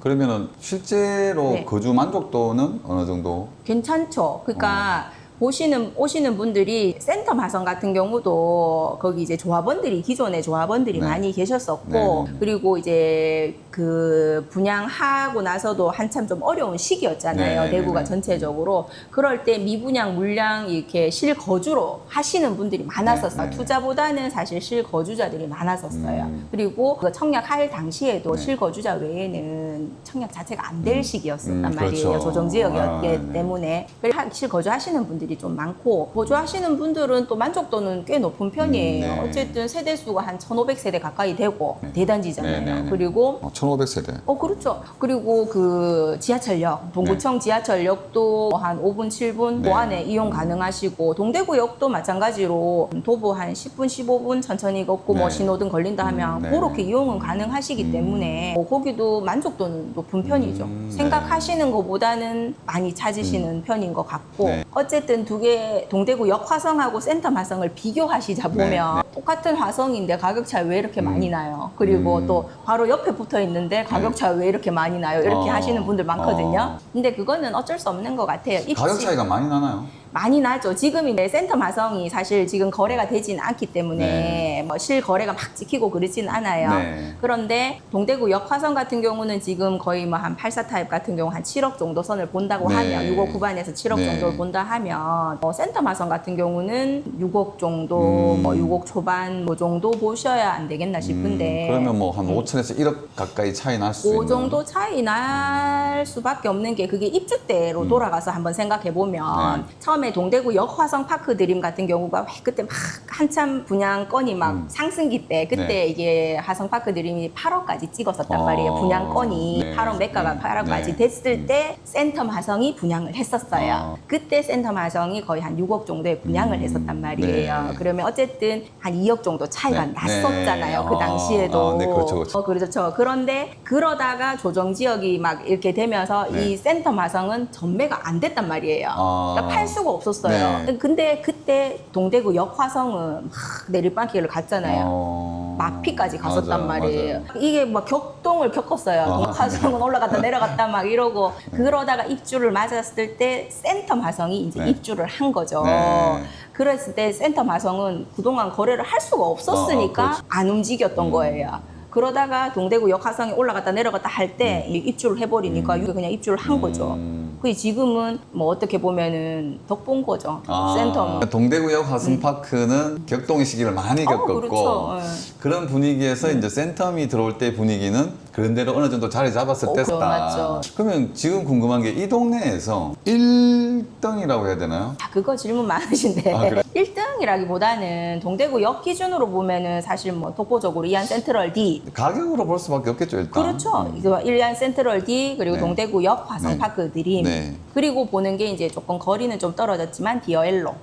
그러면은 실제로 네. 거주 만족도는 어느 정도? 괜찮죠. 그러니까 오시는 분들이 센터 마성 같은 경우도 거기 이제 조합원들이 기존에 조합원들이 네. 많이 계셨었고, 네. 그리고 이제 그 분양하고 나서도 한참 좀 어려운 시기였잖아요. 네. 대구가 네. 전체적으로. 그럴 때 미분양 물량 이렇게 실거주로 하시는 분들이 많았었어요. 네. 네. 투자보다는 사실 실거주자들이 많았었어요. 그리고 그 청약할 당시에도 네. 실거주자 외에는 청약 자체가 안 될 시기였었단 말이에요. 그렇죠. 조정지역이었기 네. 때문에. 그래서 실거주하시는 분들이 좀 많고, 거주하시는 분들은 또 만족도는 꽤 높은 편이에요. 네. 어쨌든 세대수가 한 1,500세대 가까이 되고 대단지잖아요. 네, 네, 네. 그리고 1,500세대. 그렇죠. 그리고 그 지하철역, 동구청 지하철역도 한 5분, 7분 네. 그 안에 이용 가능하시고, 동대구역도 마찬가지로 도보 한 10분, 15분 천천히 걷고 뭐 네. 신호등 걸린다 하면 네. 그렇게 이용은 가능하시기 때문에 거기도 만족도는 높은 편이죠. 네. 생각하시는 것보다는 많이 찾으시는 편인 것 같고, 네. 어쨌든 두 개 동대구 역화성하고 센터 마성을 비교하시자 보면 네. 똑같은 화성인데 가격 차이 왜 이렇게 많이 나요? 그리고 또 바로 옆에 붙어 있는데 가격 차이 왜 이렇게 많이 나요? 이렇게 하시는 분들 많거든요. 근데 그거는 어쩔 수 없는 것 같아요. 가격 차이가 많이 나나요? 많이 나죠. 지금 이제 센터 마성이 사실 지금 거래가 되진 않기 때문에 네. 뭐 실거래가 막 찍히고 그러진 않아요. 네. 그런데 동대구 역화성 같은 경우는 지금 거의 뭐 한 84 타입 같은 경우 한 7억 정도 선을 본다고 네. 하면 6억 후반에서 7억 네. 정도를 본다 하면 센터 마성 같은 경우는 6억 정도, 뭐 6억 초반 뭐 정도 보셔야 안 되겠나 싶은데, 그러면 뭐 한 5천에서 1억 가까이 차이 날 수 있는. 그 정도 차이 날 수밖에 없는 게, 그게 입주대로 돌아가서 한번 생각해 보면 네. 처음에 동대구 역화성 파크 드림 같은 경우가 왜 그때 막 한참 분양건이 막 상승기 때, 그때 네. 이게 화성 파크 드림이 8억까지 찍었었단 말이에요. 분양건이 네. 8억 매가가 8억까지 네. 됐을 때 센텀 화성이 분양을 했었어요. 아. 그때 센텀 화성이 거의 한 6억 정도에 분양을 했었단 말이에요. 네. 그러면 어쨌든 한 2억 정도 차이가 네. 났었잖아요. 네. 그 당시에도. 네, 그렇죠, 그렇죠. 그렇죠. 그런데 그러다가 조정 지역이 막 이렇게 되면서 네. 이 센터 마성은 전매가 안 됐단 말이에요. 아. 그러니까 팔 수가 없었어요. 네. 근데 그때 동대구 역화성은 막 내리막길을 갔잖아요. 마피까지 갔었단 맞아요, 말이에요. 맞아요. 이게 막 격동을 겪었어요. 화성은 올라갔다 내려갔다 막 이러고, 그러다가 입주를 맞았을 때 센터 마성이 이제 네. 입주를 한 거죠. 네. 그랬을 때 센터 마성은 그동안 거래를 할 수가 없었으니까 그렇죠. 안 움직였던 거예요. 그러다가 동대구 역화성이 올라갔다 내려갔다 할 때 입주를 해버리니까 이게 그냥 입주를 한 거죠. 근데 지금은 뭐 어떻게 보면은 덕본 거죠. 센터. 동대구역 화성파크는 격동의 시기를 많이 겪었고 그렇죠. 그런 분위기에서 이제 센텀이 들어올 때 분위기는 그런 대로 어느 정도 자리 잡았을 때다. 맞죠. 그러면 지금 궁금한 게 이 동네에서 1등이라고 해야 되나요? 그거 질문 많으신데 아, 그래? 1등이라기보다는 동대구 역 기준으로 보면은 사실 뭐 독보적으로 이안 센트럴 D, 가격으로 볼 수밖에 없겠죠, 일단. 그렇죠. 일안 센트럴 D, 그리고 네. 동대구역 화성파크 드림. 네. 그리고 보는 게 이제 조금 거리는 좀 떨어졌지만 디어엘로.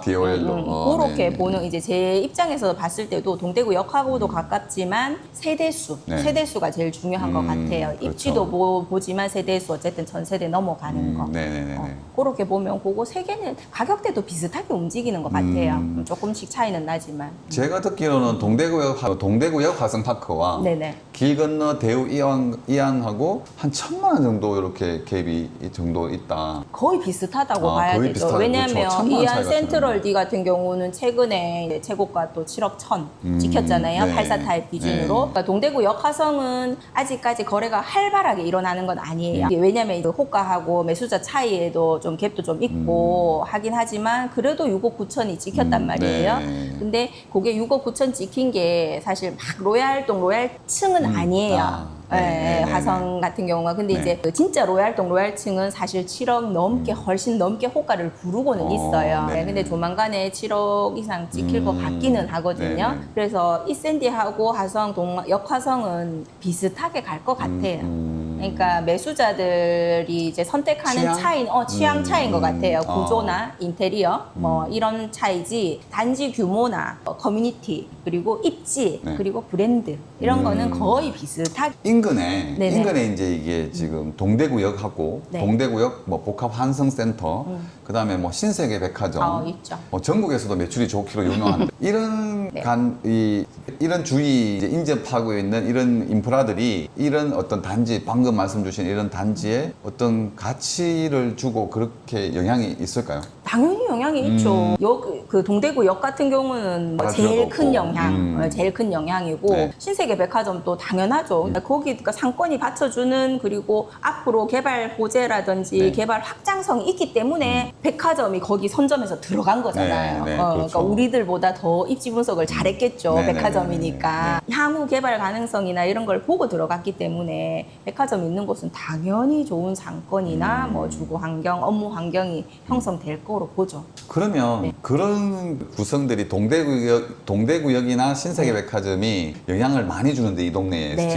디오엘로. 그렇게 네. 보는, 이제 제 입장에서 봤을 때도 동대구역하고도 가깝지만 세대수, 네. 세대수가 제일 중요한 것 같아요. 그렇죠. 입지도 보지만 세대수 어쨌든 전 세대 넘어가는 거. 네네네. 그렇게 보면 그거 세 개는 가격대도 비슷하게 움직이는 것 같아요. 조금씩 차이는 나지만. 제가 듣기로는 동대구역 화성파크와 네네. 길 건너 대우 이안하고 한 1,000만 원 정도 이렇게 갭이 이 정도 있다. 거의 비슷하다고 아, 봐야 거의 되죠. 비슷하다. 왜냐하면 그렇죠. 1,000만 원 이안 차이가 센트럴 D 같은 경우는 최근에 이제 최고가 또 7억 1천 찍혔잖아요. 네. 84 타입 기준으로. 네. 그러니까 동대구 역화성은 아직까지 거래가 활발하게 일어나는 건 아니에요. 이게 왜냐하면 그 호가하고 매수자 차이에도 좀 갭도 좀 있고 하긴 하지만 그래도 6억 9천이 찍혔단 말이에요. 네. 근데 그게 6억 9천 찍힌 게 사실 막 로얄동 로얄층은 아니에요. 네, 네, 화성 같은 경우가. 근데 네. 이제 그 진짜 로얄동 로얄층은 사실 7억 넘게 훨씬 넘게 호가를 부르고는 있어요. 네. 근데 조만간에 7억 이상 찍힐 것 같기는 하거든요. 네. 그래서 이샌디하고 화성 역화성은 비슷하게 갈 것 같아요. 그러니까 매수자들이 이제 선택하는 취향? 취향 차이인 것 같아요. 어. 구조나 인테리어 뭐 이런 차이지 단지 규모나 커뮤니티 그리고 입지 네. 그리고 브랜드 이런 거는 거의 비슷하게 인근에 네네. 인근에 이제 이게 지금 동대구역하고 네. 동대구역 뭐 복합 환승센터 그다음에 뭐 신세계 백화점 있죠. 뭐 전국에서도 매출이 좋기로 유명한데 이런 네. 이런 주위 이제 인접하고 있는 이런 인프라들이 이런 어떤 단지 방금 말씀 주신 이런 단지에 어떤 가치를 주고 그렇게 영향이 있을까요? 당연히 영향이 있죠. 그 동대구역 같은 경우는 뭐 말할 제일 필요도 큰 없고. 영향, 제일 큰 영향이고 네. 신세계 백화점도 당연하죠. 거기 그러니까 상권이 받쳐주는 그리고 앞으로 개발 호재라든지 네. 개발 확장성이 있기 때문에 백화점이 거기 선점에서 들어간 거잖아요. 네, 네, 그러니까 그렇죠. 우리들보다 더 입지 분석을 잘했겠죠. 네, 네, 백화점이니까 향후 개발 가능성이나 이런 걸 보고 들어갔기 때문에 백화점 있는 곳은 당연히 좋은 상권이나 뭐 주거 환경, 업무 환경이 형성될 거로 보죠. 그러면 네. 그런 구성들이 동대구역이나 신세계백화점이 영향을 많이 주는데 이 동네에 네.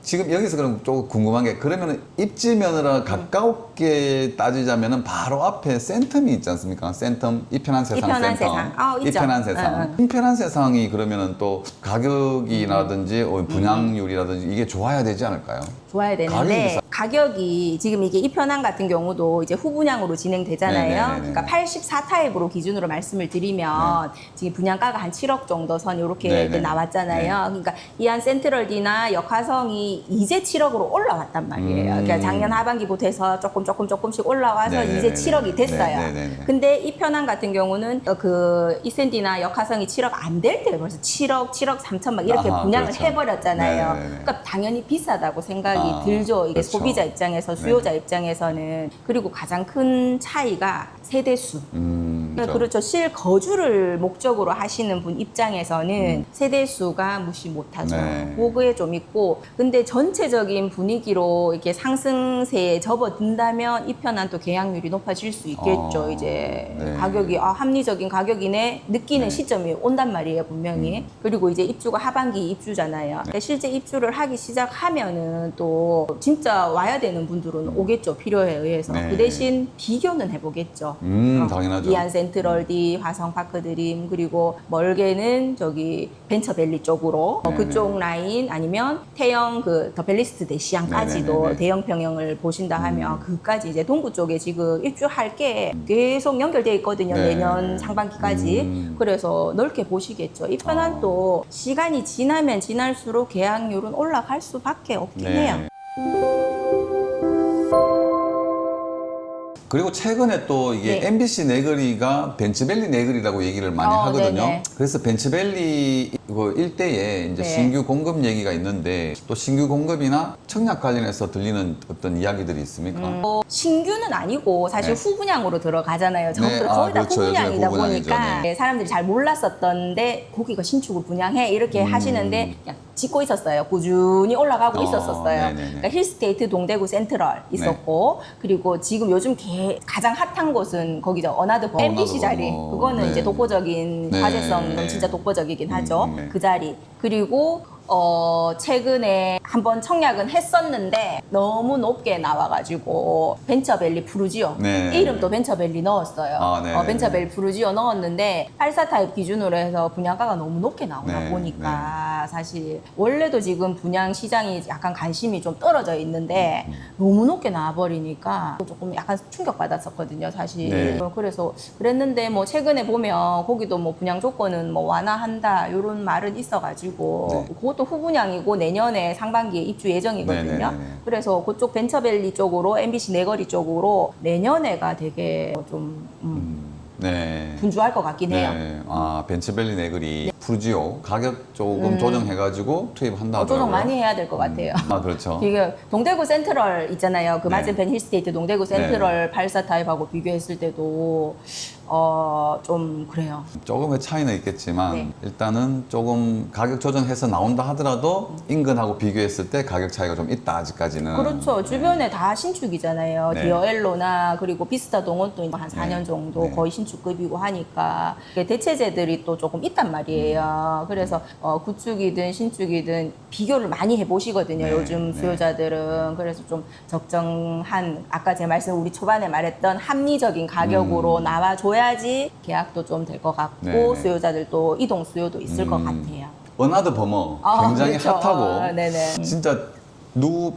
지금 여기서 그럼 좀 궁금한 게 그러면 입지면으로 가깝게 따지자면은 바로 앞에 센텀이 있지 않습니까? 센텀 이편한 세상 이편한 센터 세상. 있죠. 이편한 세상 이편한 세상이 그러면은 또 가격이라든지 분양률이라든지 이게 좋아야 되지 않을까요? 좋아야 가격이 되는데 비싸- 가격이 지금 이게 이편항 같은 경우도 이제 후분양으로 진행되잖아요. 네네네네. 그러니까 84타입으로 기준으로 말씀을 드리면 지금 분양가가 한 7억 정도 선 이렇게 네네. 나왔잖아요. 네. 그러니까 이한 센트럴디나 역화성이 이제 7억으로 올라왔단 말이에요. 그러니까 작년 하반기부터 해서 조금씩 올라와서 네네네네. 이제 7억이 됐어요. 네네네네. 근데 이편항 같은 경우는 그 이센디나 역화성이 7억 안 될 때 벌써 7억 3천 막 이렇게 아하, 분양을 그렇죠. 해버렸잖아요. 네네네. 그러니까 당연히 비싸다고 생각이 들죠. 이게 그렇죠. 소비자 입장에서 수요자 입장에서는. 그리고 가장 큰 차이가 세대수. 그렇죠. 실거주를 목적으로 하시는 분 입장에서는 세대수가 무시 못하죠. 네. 그거에 좀 있고, 근데 전체적인 분위기로 이렇게 상승세에 접어든다면 이편한 또 계약률이 높아질 수 있겠죠. 이제 네. 가격이 합리적인 가격이네 느끼는 네. 시점이 온단 말이에요, 분명히. 그리고 이제 입주가 하반기 입주잖아요. 그러니까 실제 입주를 하기 시작하면은 또 진짜 와야 되는 분들은 오겠죠, 필요에 의해서. 네. 그 대신 비교는 해보겠죠. 당연하죠. 이안 센트럴디, 화성파크 드림, 그리고 멀게는 저기 벤처밸리 쪽으로 네네. 그쪽 라인 아니면 태영 더 벨리스트 대시양까지도 네네네네. 대형 평형을 보신다 하면 그까지 이제 동구 쪽에 지금 입주할 게 계속 연결돼 있거든요. 네. 내년 상반기까지. 그래서 넓게 보시겠죠. 이 편한 또 시간이 지나면 지날수록 계약률은 올라갈 수밖에 없긴 해요. 그리고 최근에 또 이게 네. MBC 네거리가 벤츠밸리 네거리라고 얘기를 많이 하거든요. 네네. 그래서 벤츠밸리 그 일대에 이제 네. 신규 공급 얘기가 있는데 또 신규 공급이나 청약 관련해서 들리는 어떤 이야기들이 있습니까? 신규는 아니고 사실 네. 후분양으로 들어가잖아요. 전부 네, 거의 다 그렇죠. 후분양이다 요즘에 후분양이죠. 보니까 네. 사람들이 잘 몰랐었던데 거기가 신축을 분양해 이렇게 하시는데 그냥 짓고 있었어요. 꾸준히 올라가고 있었어요. 네네네. 그러니까 힐스테이트 동대구 센트럴 있었고 그리고 지금 요즘 가장 핫한 곳은 거기죠. 어나더 MBC 자리. 어나더. 그거는 네. 이제 독보적인 네. 화제성 진짜 독보적이긴 하죠. 네. 그 자리. 그리고 최근에 한번 청약은 했었는데 너무 높게 나와가지고 벤처밸리 푸르지오 네. 이름도 벤처밸리 넣었어요. 네. 벤처밸리 푸르지오 넣었는데 84타입 기준으로 해서 분양가가 너무 높게 나오다 네. 보니까 사실 원래도 지금 분양 시장이 약간 관심이 좀 떨어져 있는데 너무 높게 나와버리니까 조금 약간 충격받았었거든요, 사실. 네. 그래서 그랬는데 뭐 최근에 보면 거기도 뭐 분양 조건은 뭐 완화한다 이런 말은 있어가지고 네. 그것도 후분양이고 내년에 상반기에 입주 예정이거든요. 네네네네. 그래서 그쪽 벤처밸리 쪽으로 MBC 네거리 쪽으로 내년에가 되게 좀 네. 분주할 것 같긴 해요. 네. 벤츠밸리 네거리 푸르지오 가격 조금 조정해가지고 투입한다 하더라고요. 조정 많이 해야 될 것 같아요. 그렇죠. 이게 동대구 센트럴 있잖아요. 그 네. 맞은편 힐스테이트 동대구 센트럴 84타입하고 비교했을 때도 좀 그래요. 조금의 차이는 있겠지만 네. 일단은 조금 가격 조정해서 나온다 하더라도 인근하고 비교했을 때 가격 차이가 좀 있다 아직까지는. 그렇죠. 주변에 다 신축이잖아요. 네. 디어엘로나 그리고 비스타 동원도 한 4년 네. 정도 네. 거의 신축급이고 하니까 대체재들이 또 조금 있단 말이에요. 그래서 구축이든 신축이든 비교를 많이 해보시거든요. 네. 요즘 네. 수요자들은. 그래서 좀 적정한 아까 제 말씀 우리 초반에 말했던 합리적인 가격으로 나와줘야지 계약도 좀 될 것 같고 네, 네. 수요자들도 이동 수요도 있을 것 같아요. 어나더 버머 굉장히 그렇죠. 핫하고 네네. 진짜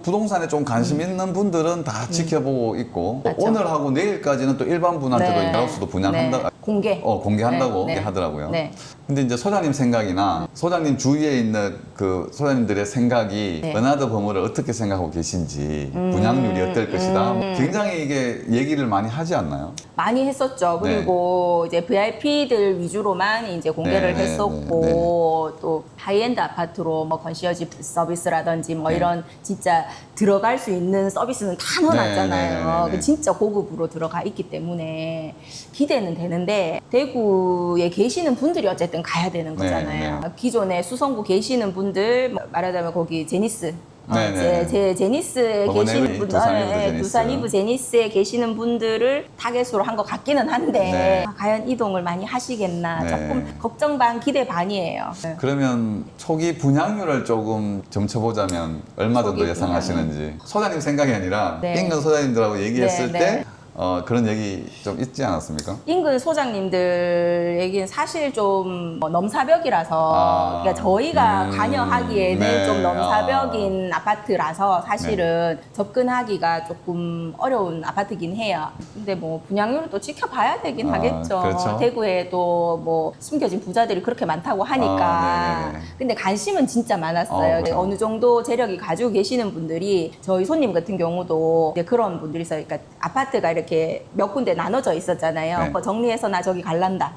부동산에 좀 관심 있는 분들은 다 지켜보고 있고 맞죠. 오늘하고 내일까지는 또 일반 분한테도 네. 인하우스도 분양한다. 네. 공개한다고 네. 하더라고요. 네. 근데 이제 소장님 생각이나 소장님 주위에 있는 그 소장님들의 생각이 네. 어나더 버머를 어떻게 생각하고 계신지 분양률이 어떨 것이다. 굉장히 이게 얘기를 많이 하지 않나요? 많이 했었죠. 그리고 이제 VIP들 위주로만 이제 공개를 네, 네, 했었고 또 하이엔드 아파트로 뭐 컨시어지 서비스라든지 뭐 네. 이런 진짜 들어갈 수 있는 서비스는 다 넣어놨잖아요. 네, 네, 네, 네. 진짜 고급으로 들어가 있기 때문에 기대는 되는데 대구에 계시는 분들이 어쨌든 가야 되는 거잖아요. 네. 기존에 수성구 계시는 분들 뭐 말하자면 거기 제니스 네, 네. 제 제니스에 법원 계시는 에브리, 분들, 두산 이브 제니스. 두산 이브 제니스에 계시는 분들을 타겟으로 한 것 같기는 한데 네. 과연 이동을 많이 하시겠나 네. 조금 걱정 반 기대 반이에요. 그러면 초기 분양률을 조금 점쳐보자면 얼마 정도 초기 예상하시는지 소장님 생각이 아니라 네. 인근 소장님들하고 얘기했을 네, 때 네. 그런 얘기 좀 있지 않았습니까? 인근 소장님들 얘기는 사실 좀 넘사벽이라서 그러니까 저희가 관여하기에는 네. 좀 넘사벽인 아파트라서 사실은 접근하기가 조금 어려운 아파트긴 해요. 근데 뭐 분양률을 또 지켜봐야 되긴 하겠죠. 그렇죠. 대구에 또 뭐 숨겨진 부자들이 그렇게 많다고 하니까. 네네네. 근데 관심은 진짜 많았어요. 그렇죠. 어느 정도 재력이 가지고 계시는 분들이 저희 손님 같은 경우도 이제 그런 분들이 있어요. 그러니까 아파트가 이렇게 몇 군데 나눠져 있었잖아요. 네. 그거 정리해서 나 저기 갈란다.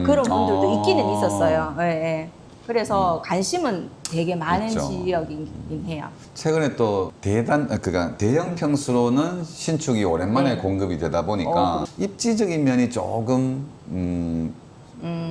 그런 분들도 있기는 있었어요. 예, 예. 그래서 관심은 되게 많은 있죠. 지역이긴 해요. 최근에 또 그러니까 대형 평수로는 신축이 오랜만에 네. 공급이 되다 보니까 입지적인 면이 조금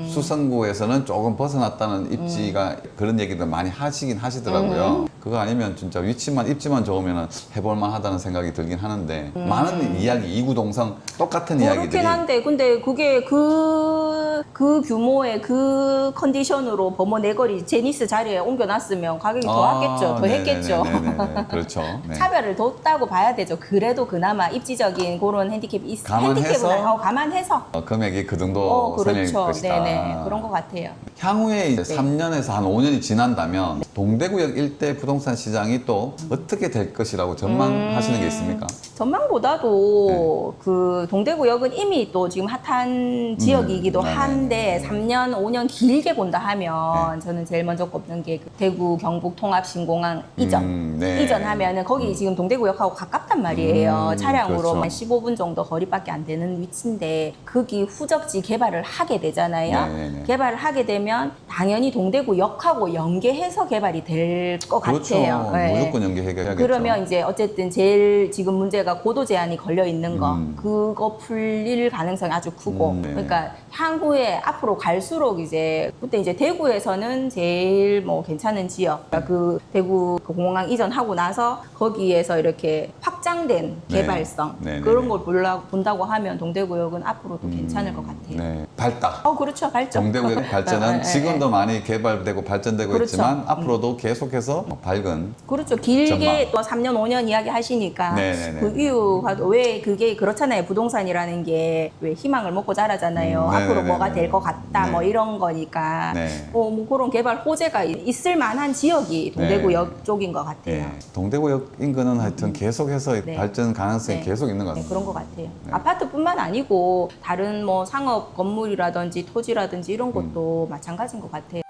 수성구에서는 조금 벗어났다는 입지가 그런 얘기도 많이 하시긴 하시더라고요. 그거 아니면 진짜 입지만 좋으면 해볼만 하다는 생각이 들긴 하는데 많은 이야기 이구동성 똑같은 이야기들이 그렇긴 한데 근데 그게 그 규모의 그 컨디션으로 범어 내거리 제니스 자리에 옮겨놨으면 가격이 더 하겠죠. 더 했겠죠. 네네네네. 그렇죠. 네. 차별을 뒀다고 봐야 되죠. 그래도 그나마 입지적인 그런 핸디캡이 감안해서? 핸디캡은 감안해서. 금액이 그 정도 선일 그렇죠. 것이다. 네네. 그런 것 같아요. 향후에 이제 3년에서 한 5년이 지난다면 동대구역 일대 부동산 시장이 또 어떻게 될 것이라고 전망하시는 게 있습니까? 전망보다도 그 동대구역은 이미 또 지금 핫한 지역이기도 네네네. 한데 3년, 5년 길게 본다 하면 저는 제일 먼저 꼽는 게그 대구 경북 통합 신공항 이전. 네. 이전하면은 거기 지금 동대구역하고 가깝단 말이에요. 차량으로 그렇죠. 한 15분 정도 거리밖에 안 되는 위치인데 거기 후적지 개발을 하게 되잖아요. 네네네. 개발을 하게 되면 당연히 동대구역하고 연계해서 개발이 될 것 그렇죠. 같아요. 네. 무조건 연계해야겠죠. 그러면 이제 어쨌든 제일 지금 문제가 고도 제한이 걸려 있는 거 그거 풀릴 가능성이 아주 크고 네. 그러니까 향후에 앞으로 갈수록 이제 그때 이제 대구에서는 제일 뭐 괜찮은 지역 그러니까 그 대구 그 공항 이전하고 나서 거기에서 이렇게 확장된 네. 개발성 네, 네, 그런 네. 걸 본다고 하면 동대구역은 앞으로도 괜찮을 것 같아요. 네. 밝다. 그렇죠, 발전. 동대구역 발전은 네, 지금도 많이 개발되고 발전되고 그렇죠. 있지만 앞으로도 계속해서 밝은 그렇죠. 길게 전망. 또 3년, 5년 이야기 하시니까 네네네. 그 이유가 왜 그게 그렇잖아요. 부동산이라는 게 왜 희망을 먹고 자라잖아요. 앞으로 네네네네. 뭐가 될 것 같다 네. 뭐 이런 거니까 네. 뭐 그런 개발 호재가 있을 만한 지역이 동대구역 쪽인 것 같아요. 예. 동대구역 인근은 하여튼 계속해서 네. 발전 가능성이 네. 계속 있는 것 네, 같습니다. 그런 것 같아요. 아파트뿐만 아니고 다른 뭐 상업 건물이라든지 토지라든지 이런 것도 마찬가지인 것 같아요.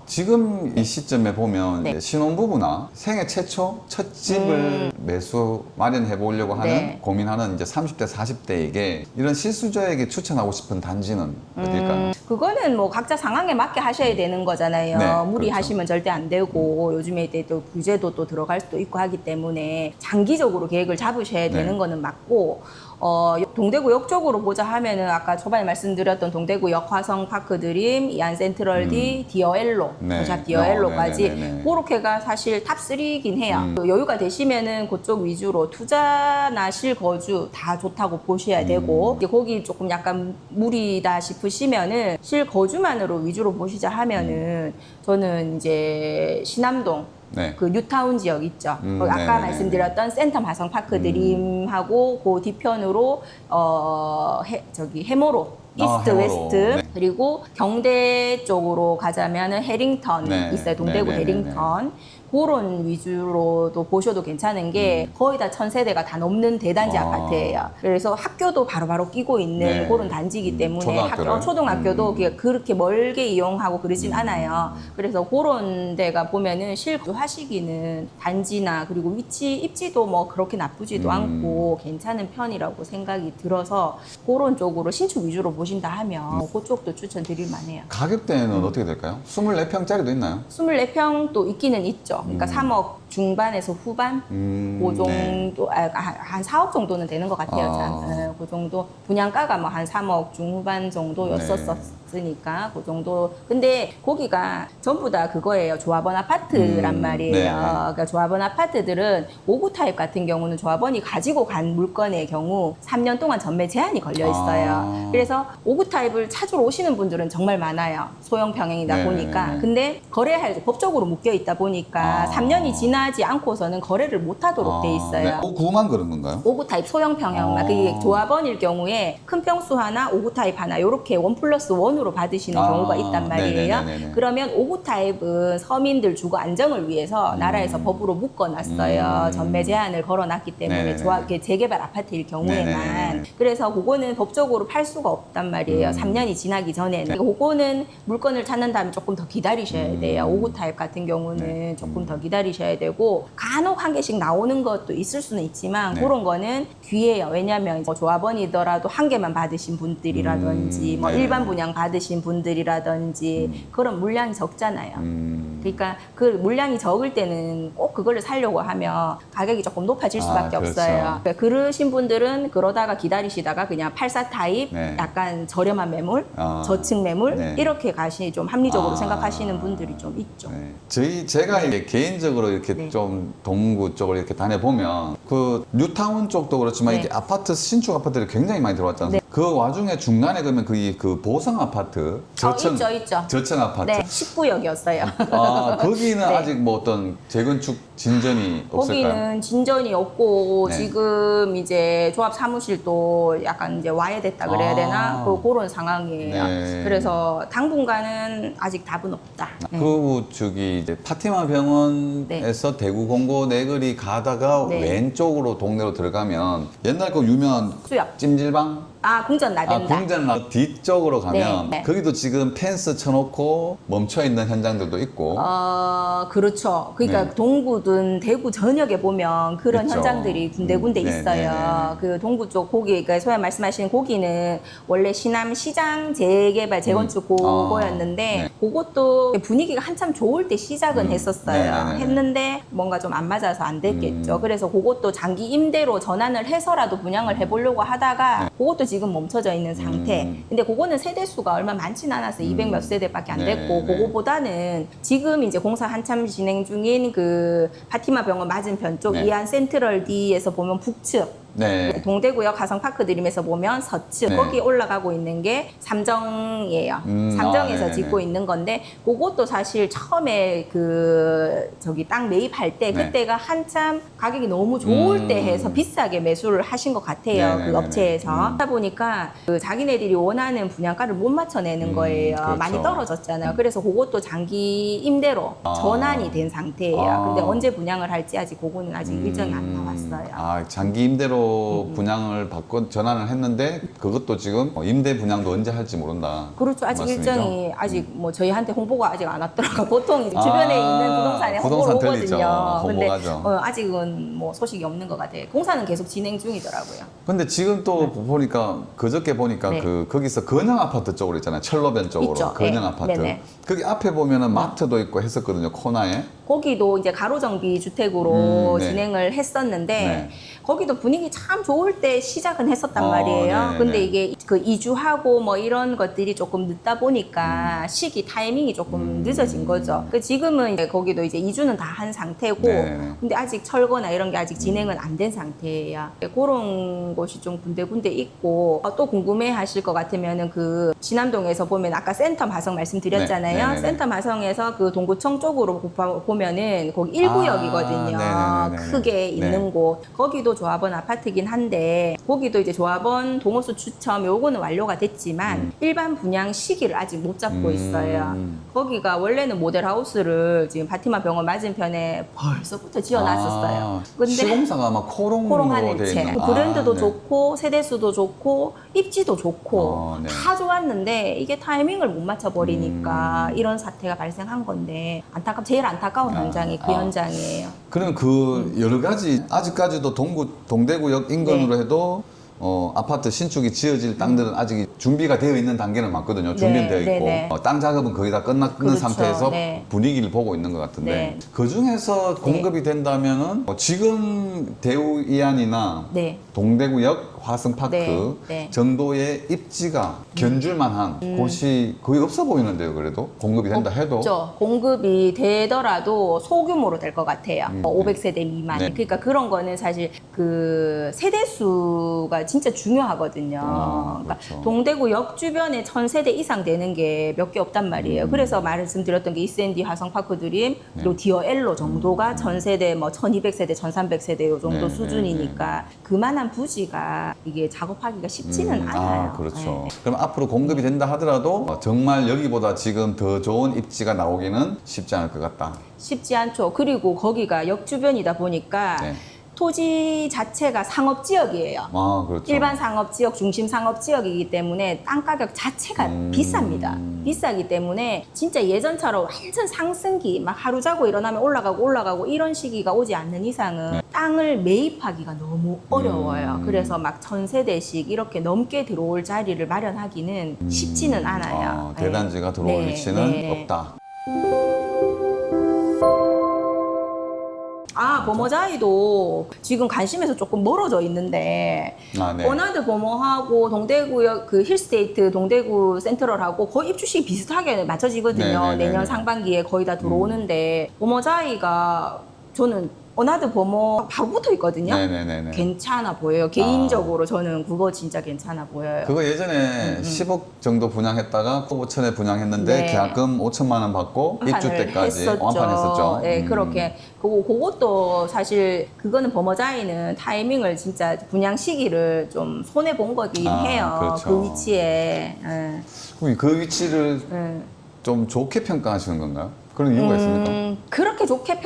지금 이 시점에 보면 네. 이제 신혼부부나 생애 최초 첫 집을 매수 마련해 보려고 하는 네. 고민하는 이제 30대, 40대에게 이런 실수자에게 추천하고 싶은 단지는 어딜까요? 그거는 뭐 각자 상황에 맞게 하셔야 되는 거잖아요. 네, 무리하시면 절대 안 되고 요즘에 또 규제도 또 들어갈 수도 있고 하기 때문에 장기적으로 계획을 잡으셔야 네. 되는 거는 맞고 동대구역 쪽으로 보자 하면은 아까 초반에 말씀드렸던 동대구역 화성 파크 드림, 이안 센트럴D, 디어엘로, 네. 샵 디어엘로까지 네네네네. 그렇게가 사실 탑3긴 해요. 그 여유가 되시면은 그쪽 위주로 투자나 실거주 다 좋다고 보셔야 되고 이제 거기 조금 약간 무리다 싶으시면은 실거주만으로 위주로 보시자 하면은 저는 이제 신암동 네. 그 뉴타운 지역 있죠. 거기 아까 네네네네. 말씀드렸던 센텀 화성 파크 드림하고 그 뒤편으로 해모로 이스트 해모로. 웨스트 네. 그리고 경대 쪽으로 가자면은 해링턴 네. 있어요. 동대구 네네네네. 해링턴. 그런 위주로도 보셔도 괜찮은 게 거의 다 1000세대가 다 넘는 대단지 아파트예요. 그래서 학교도 바로바로 끼고 있는 네. 그런 단지이기 때문에 초등학교를? 초등학교도 그렇게 멀게 이용하고 그러진 않아요. 그래서 그런 데가 보면은 실거주하시기는 단지나 그리고 위치 입지도 뭐 그렇게 나쁘지도 않고 괜찮은 편이라고 생각이 들어서 그런 쪽으로 신축 위주로 보신다 하면 그쪽도 추천드릴 만해요. 가격대는 어떻게 될까요? 24평짜리도 있나요? 24평도 있기는 있죠. 그러니까 3억 중반에서 후반 그 정도 한 4억 정도는 되는 것 같아요. 그 정도 분양가가 뭐 한 3억 중후반 정도였었으니까 그 정도. 근데 거기가 전부 다 그거예요. 조합원 아파트란 말이에요. 네. 그러니까 조합원 아파트들은 5구 타입 같은 경우는 조합원이 가지고 간 물건의 경우 3년 동안 전매 제한이 걸려 있어요. 그래서 5구 타입을 찾으러 오시는 분들은 정말 많아요. 소형 평형이다 네. 보니까. 근데 거래할 법적으로 묶여 있다 보니까 3년이 지나지 않고서는 거래를 못 하도록 돼 있어요. 5구만 그런 건가요? 5구 타입 소형 평형만 그게 조합원일 경우에 큰 평수 하나, 5구 타입 하나 이렇게 1+1으로 받으시는 경우가 있단 말이에요. 네네네네. 그러면 5구 타입은 서민들 주거 안정을 위해서 나라에서 법으로 묶어놨어요. 전매 제한을 걸어놨기 때문에 네네네. 재개발 아파트일 경우에만. 네네네. 그래서 그거는 법적으로 팔 수가 없단 말이에요. 3년이 지나기 전에는. 그러니까 그거는 물건을 찾는다면 조금 더 기다리셔야 돼요. 5구 타입 같은 경우는 조금 더 기다리셔야 되고 간혹 한 개씩 나오는 것도 있을 수는 있지만 네. 그런 거는 귀해요. 왜냐하면 뭐 조합원이더라도 한 개만 받으신 분들이라든지 뭐 네. 일반 분양 받으신 분들이라든지 그런 물량이 적잖아요. 그러니까 그 물량이 적을 때는 꼭 그거를 사려고 하면 가격이 조금 높아질 수밖에 그렇죠. 없어요. 그러니까 그러신 분들은 그러다가 기다리시다가 그냥 84 타입 네. 약간 저렴한 매물, 저층 매물 네. 이렇게 가시 좀 합리적으로 생각하시는 분들이 좀 있죠. 네. 제가 이게 개인적으로 이렇게 네. 좀 동구 쪽을 이렇게 다녀보면 그 뉴타운 쪽도 그렇지만 네. 이게 아파트, 신축 아파트들이 굉장히 많이 들어왔잖아요. 네. 그 와중에 중간에 그러면 그 보성 아파트, 저층, 있죠. 저층 아파트. 네, 19역이었어요. 거기는 네. 아직 뭐 어떤 재건축 진전이 없을까요? 거기는 진전이 없고 네. 지금 이제 조합 사무실도 약간 이제 와야 됐다 그래야 되나 그런 상황이에요. 네. 그래서 당분간은 아직 답은 없다. 그 저기 이제 파티마 병원에서 대구 공고 내거리 가다가 네. 왼쪽으로 동네로 들어가면 옛날 그 유명한 수협. 찜질방 궁전 나댄다. 공전나 뒤쪽으로 가면 네, 네. 거기도 지금 펜스 쳐놓고 멈춰 있는 현장들도 있고. 그렇죠. 그러니까 네. 동구든 대구 전역에 보면 그런 있죠. 현장들이 군데군데 네, 있어요. 네, 네, 네. 그 동구 쪽 고기, 그러니까 소위 말씀하신 고기는 원래 시남 시장 재개발 재건축 그거였는데 네. 그것도 분위기가 한참 좋을 때 시작은 했었어요. 네, 네, 네. 했는데 뭔가 좀 안 맞아서 안 됐겠죠. 그래서 그것도 장기 임대로 전환을 해서라도 분양을 해보려고 하다가 그것도 지금 멈춰져 있는 상태. 근데 그거는 세대수가 얼마 많진 않았어요. 200 몇 세대밖에 안 네, 됐고 네. 그거보다는 지금 이제 공사 한참 진행 중인 그 파티마 병원 맞은편 쪽 네. 이안 센트럴 D에서 보면 북측 네. 동대구역 가성파크 드림에서 보면 서측 네. 거기 올라가고 있는 게 삼정이에요. 삼정에서 네네네. 짓고 있는 건데 그것도 사실 처음에 그 저기 땅 매입할 때 네. 그때가 한참 가격이 너무 좋을 때 해서 비싸게 매수를 하신 것 같아요. 네네네네. 그 업체에서. 그러다 보니까 그 자기네들이 원하는 분양가를 못 맞춰내는 거예요. 그렇죠. 많이 떨어졌잖아요. 그래서 그것도 장기 임대로 전환이 된 상태예요. 근데 언제 분양을 할지 아직 그거는 아직 일정이 안 나왔어요. 장기 임대로 임대로 분양을 받고 전환을 했는데 그것도 지금 임대 분양도 언제 할지 모른다. 그렇죠. 아직 말씀이죠? 일정이 아직 뭐 저희한테 홍보가 아직 안 왔더라고요. 보통 이제 주변에 있는 부동산에 부동산 홍보를 들리죠. 오거든요. 근데 홍보가죠. 아직은 뭐 소식이 없는 것 같아요. 공사는 계속 진행 중이더라고요. 근데 지금 또 보니까 그저께 보니까 네. 거기서 건영 아파트 쪽으로 있잖아요. 철로변 쪽으로 있죠. 건영 네. 아파트. 네네. 거기 앞에 보면은 마트도 있고 했었거든요. 코너에. 거기도 이제 가로정비 주택으로 네. 진행을 했었는데 네. 거기도 분위기 참 좋을 때 시작은 했었단 어, 말이에요. 네네네. 근데 이게 그 이주하고 뭐 이런 것들이 조금 늦다 보니까 시기 타이밍이 조금 늦어진 거죠. 그 지금은 이제 거기도 이제 이주는 다 한 상태고 네네. 근데 아직 철거나 이런 게 아직 진행은 안 된 상태예요. 그런 곳이 좀 군데군데 있고 또 궁금해 하실 것 같으면은 그 진암동에서 보면 아까 센터 마성 말씀드렸잖아요. 네, 네네네. 센터 마성에서 그 동구청 쪽으로 보면은 거기 1구역이거든요. 네네네네네. 크게 있는 네. 곳. 거기도 조합원 아파트긴 한데 거기도 이제 조합원 동호수 추첨 요거는 완료가 됐지만 일반 분양 시기를 아직 못 잡고 있어요. 거기가 원래는 모델하우스를 지금 바티마 병원 맞은편에 벌써부터 지어놨었어요. 근데 시공사가 아마 코롱으로 코롱하는 돼 채. 있는. 브랜드도 네. 좋고 세대수도 좋고 입지도 좋고 네. 다 좋았는데 이게 타이밍을 못 맞춰버리니까 이런 사태가 발생한 건데 제일 안타까운 현장이 그 현장이에요. 그럼 그 여러 가지 아직까지도 동대구역 인근으로 네. 해도 아파트 신축이 지어질 땅들은 아직 준비가 되어 있는 단계는 맞거든요. 준비는 되어 있고 네네. 땅 작업은 거의 다 끝난 그렇죠. 상태에서 네. 분위기를 보고 있는 것 같은데 네. 그 중에서 공급이 된다면은 지금 대우 이안이나 네. 동대구역 화성파크 네, 네. 정도의 입지가 견줄만한 곳이 거의 없어 보이는데요. 그래도 공급이 된다 해도 없죠. 공급이 되더라도 소규모로 될 것 같아요. 500세대 미만. 네. 그러니까 그런 거는 사실 그 세대수가 진짜 중요하거든요. 그러니까 그렇죠. 동대구역 주변에 1000세대 이상 되는 게 몇 개 없단 말이에요. 그래서 말씀드렸던 게 이샌디 화성파크 드림 그리고 디어 엘로 정도가 1000세대, 뭐 1200세대, 1300세대 요 정도 네, 수준이니까 그만한 부지가 이게 작업하기가 쉽지는 않아요. 그렇죠. 네. 그럼 앞으로 공급이 된다 하더라도 정말 여기보다 지금 더 좋은 입지가 나오기는 쉽지 않을 것 같다. 쉽지 않죠. 그리고 거기가 역 주변이다 보니까 네. 토지 자체가 상업지역이에요. 그렇죠. 일반 상업지역, 중심 상업지역이기 때문에 땅 가격 자체가 비쌉니다. 비싸기 때문에 진짜 예전처럼 완전 상승기, 막 하루 자고 일어나면 올라가고 이런 시기가 오지 않는 이상은 땅을 매입하기가 너무 어려워요. 그래서 막 1000세대씩 이렇게 넘게 들어올 자리를 마련하기는 쉽지는 않아요. 대단지가 들어올 네, 위치는 네. 없다. 범어자이도 지금 관심에서 조금 멀어져 있는데 네. 버나드 범어하고 동대구역 그 힐스테이트 동대구 센트럴하고 거의 입주식이 비슷하게 맞춰지거든요. 네네네네. 내년 상반기에 거의 다 들어오는데 범어자이가 저는 버나드 범어 바로 붙어 있거든요. 네네네네. 괜찮아 보여요. 개인적으로 저는 그거 진짜 괜찮아 보여요. 그거 예전에 10억 정도 분양했다가 5천에 분양했는데 네. 계약금 5천만 원 받고 입주 때까지 완판했었죠. 네, 그렇게. 그것도 사실 그거는 범어자이는 타이밍을 진짜 분양 시기를 좀 손해 본 거긴 해요. 그렇죠. 그 위치에. 예. 그럼 그 위치를 예. 좀 좋게 평가하시는 건가요? 그런 이유가 있습니까? 그렇게 좋게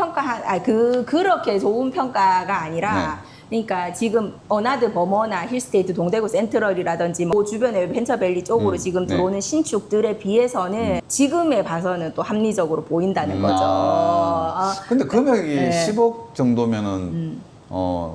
그렇게 좋은 평가가 아니라 그러니까 지금 어나드 버머나 힐스테이트 동대구 센트럴이라든지 뭐 주변에 벤처밸리 쪽으로 지금 네. 들어오는 신축들에 비해서는 지금에 봐서는 또 합리적으로 보인다는 거죠. 근데 금액이 네. 10억 정도면은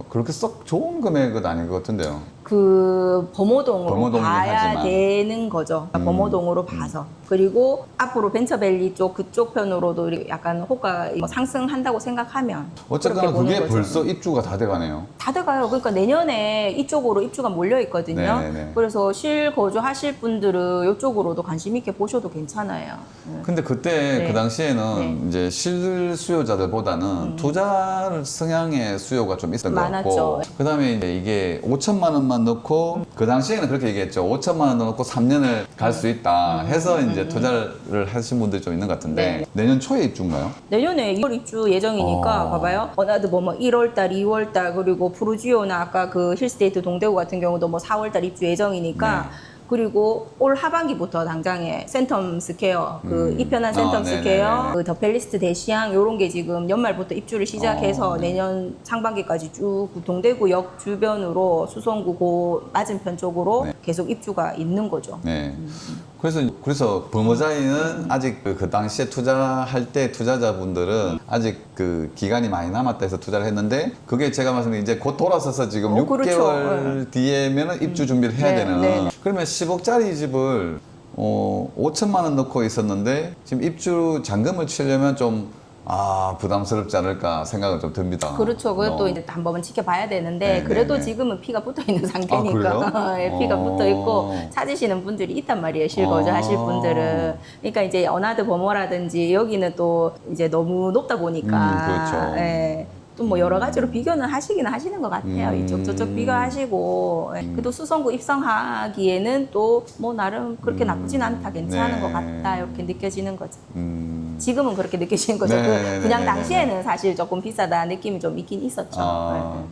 그렇게 썩 좋은 금액은 아닌 것 같은데요. 그 범어동으로 범어동이긴 봐야 하지만. 되는 거죠. 범어동으로 봐서. 그리고 앞으로 벤처밸리 쪽 그쪽 편으로도 약간 호가가 뭐 상승한다고 생각하면 어쨌거나 그렇게 보는 그게 거죠. 벌써 입주가 다 돼가네요. 다 돼가요. 그러니까 내년에 이쪽으로 입주가 몰려 있거든요. 네네네. 그래서 실거주하실 분들은 이쪽으로도 관심 있게 보셔도 괜찮아요. 근데 그때 네. 그 당시에는 네. 이제 실수요자들보다는 투자 성향의 수요가 좀 있었던 것 많았죠. 같고 그다음에 이제 이게 5천만 원만 넣고 그 당시에는 그렇게 얘기했죠. 5천만 원 넣고 3년을 갈 수 있다 해서 이제 투자를 하신 분들이 좀 있는 것 같은데 네. 내년 초에 입주인가요? 내년에 2월 입주 예정이니까 봐봐요. 어나드 뭐 1월달, 2월달 그리고 푸르지오나 아까 그 힐스테이트 동대구 같은 경우도 뭐 4월달 입주 예정이니까 그리고 올 하반기부터 당장에 센텀 스퀘어, 그 이편한 센텀 네네네. 스퀘어, 그 더 팰리스트 대시양 요런 게 지금 연말부터 입주를 시작해서 네. 내년 상반기까지 쭉 동대구역 주변으로 수성구 고 맞은편 쪽으로 네. 계속 입주가 있는 거죠. 네. 그래서 범어자이는 아직 그 당시에 투자할 때 투자자분들은 아직 그 기간이 많이 남았다 해서 투자를 했는데 그게 제가 말씀드린 이제 곧 돌아서서 지금 6개월 그렇죠. 뒤에면은 입주 준비를 해야 네, 되는. 네. 그러면 10억짜리 집을 5천만 원 넣고 있었는데 지금 입주 잔금을 치려면 좀 부담스럽지 않을까 생각은 좀 듭니다. 그렇죠. 그것도 이제 한번 지켜봐야 되는데 네, 그래도 네, 네. 지금은 피가 붙어 있는 그래요? 상태니까 예, 피가 붙어 있고 찾으시는 분들이 있단 말이에요. 실거주 하실 분들은. 그러니까 이제 연하드 범어라든지 여기는 또 이제 너무 높다 보니까 그렇죠. 예. 또 뭐 여러 가지로 비교는 하시기는 하시는 것 같아요. 이쪽 저쪽 비교하시고 예. 그래도 수성구 입성하기에는 또 뭐 나름 그렇게 나쁘진 않다, 괜찮은 네. 것 같다 이렇게 느껴지는 거죠. 음. 지금은 그렇게 느껴지는 거죠. 네, 그 네, 분양 네, 당시에는 사실 조금 비싸다 느낌이 좀 있긴 있었죠.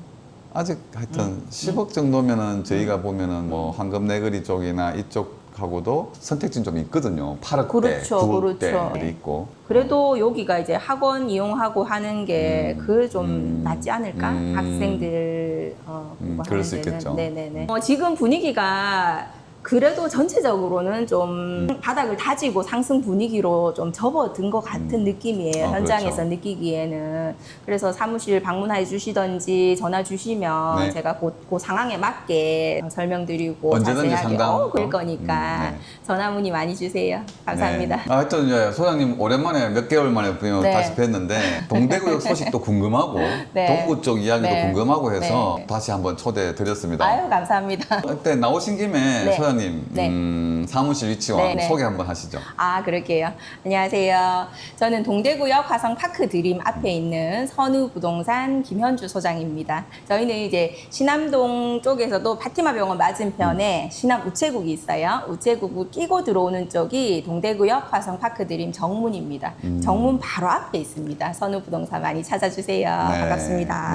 아직 하여튼 10억 정도면은 저희가 보면은 뭐 황금 내거리 쪽이나 이쪽하고도 선택지는 좀 있거든요. 8억대, 그렇죠, 9억대 그렇죠. 있고. 그래도 여기가 이제 학원 이용하고 하는 게 그 좀 낫지 않을까? 학생들 공부하는 그럴 수 데는. 있겠죠. 네네네. 지금 분위기가 그래도 전체적으로는 좀 바닥을 다지고 상승 분위기로 좀 접어든 것 같은 느낌이에요. 현장에서 그렇죠. 느끼기에는. 그래서 사무실 방문해 주시던지 전화 주시면 네. 제가 그 상황에 맞게 설명드리고 언제든지 자세하게 상담. 그럴 거니까 네. 전화 문의 많이 주세요. 감사합니다. 네. 하여튼 이제 소장님 오랜만에 몇 개월 만에 네. 다시 뵀는데 동대구역 소식도 궁금하고 네. 동구 쪽 이야기도 네. 궁금하고 해서 네. 다시 한번 초대해 드렸습니다. 아유, 감사합니다. 그때 나오신 김에 네. 소장님 네. 사무실 위치와 네, 네. 소개 한번 하시죠. 그럴게요. 안녕하세요. 저는 동대구역 화성파크 드림 앞에 있는 선우부동산 김현주 소장입니다. 저희는 이제 신암동 쪽에서도 파티마 병원 맞은편에 신암 우체국이 있어요. 우체국을 끼고 들어오는 쪽이 동대구역 화성파크 드림 정문입니다. 정문 바로 앞에 있습니다. 선우부동산 많이 찾아주세요. 네. 반갑습니다.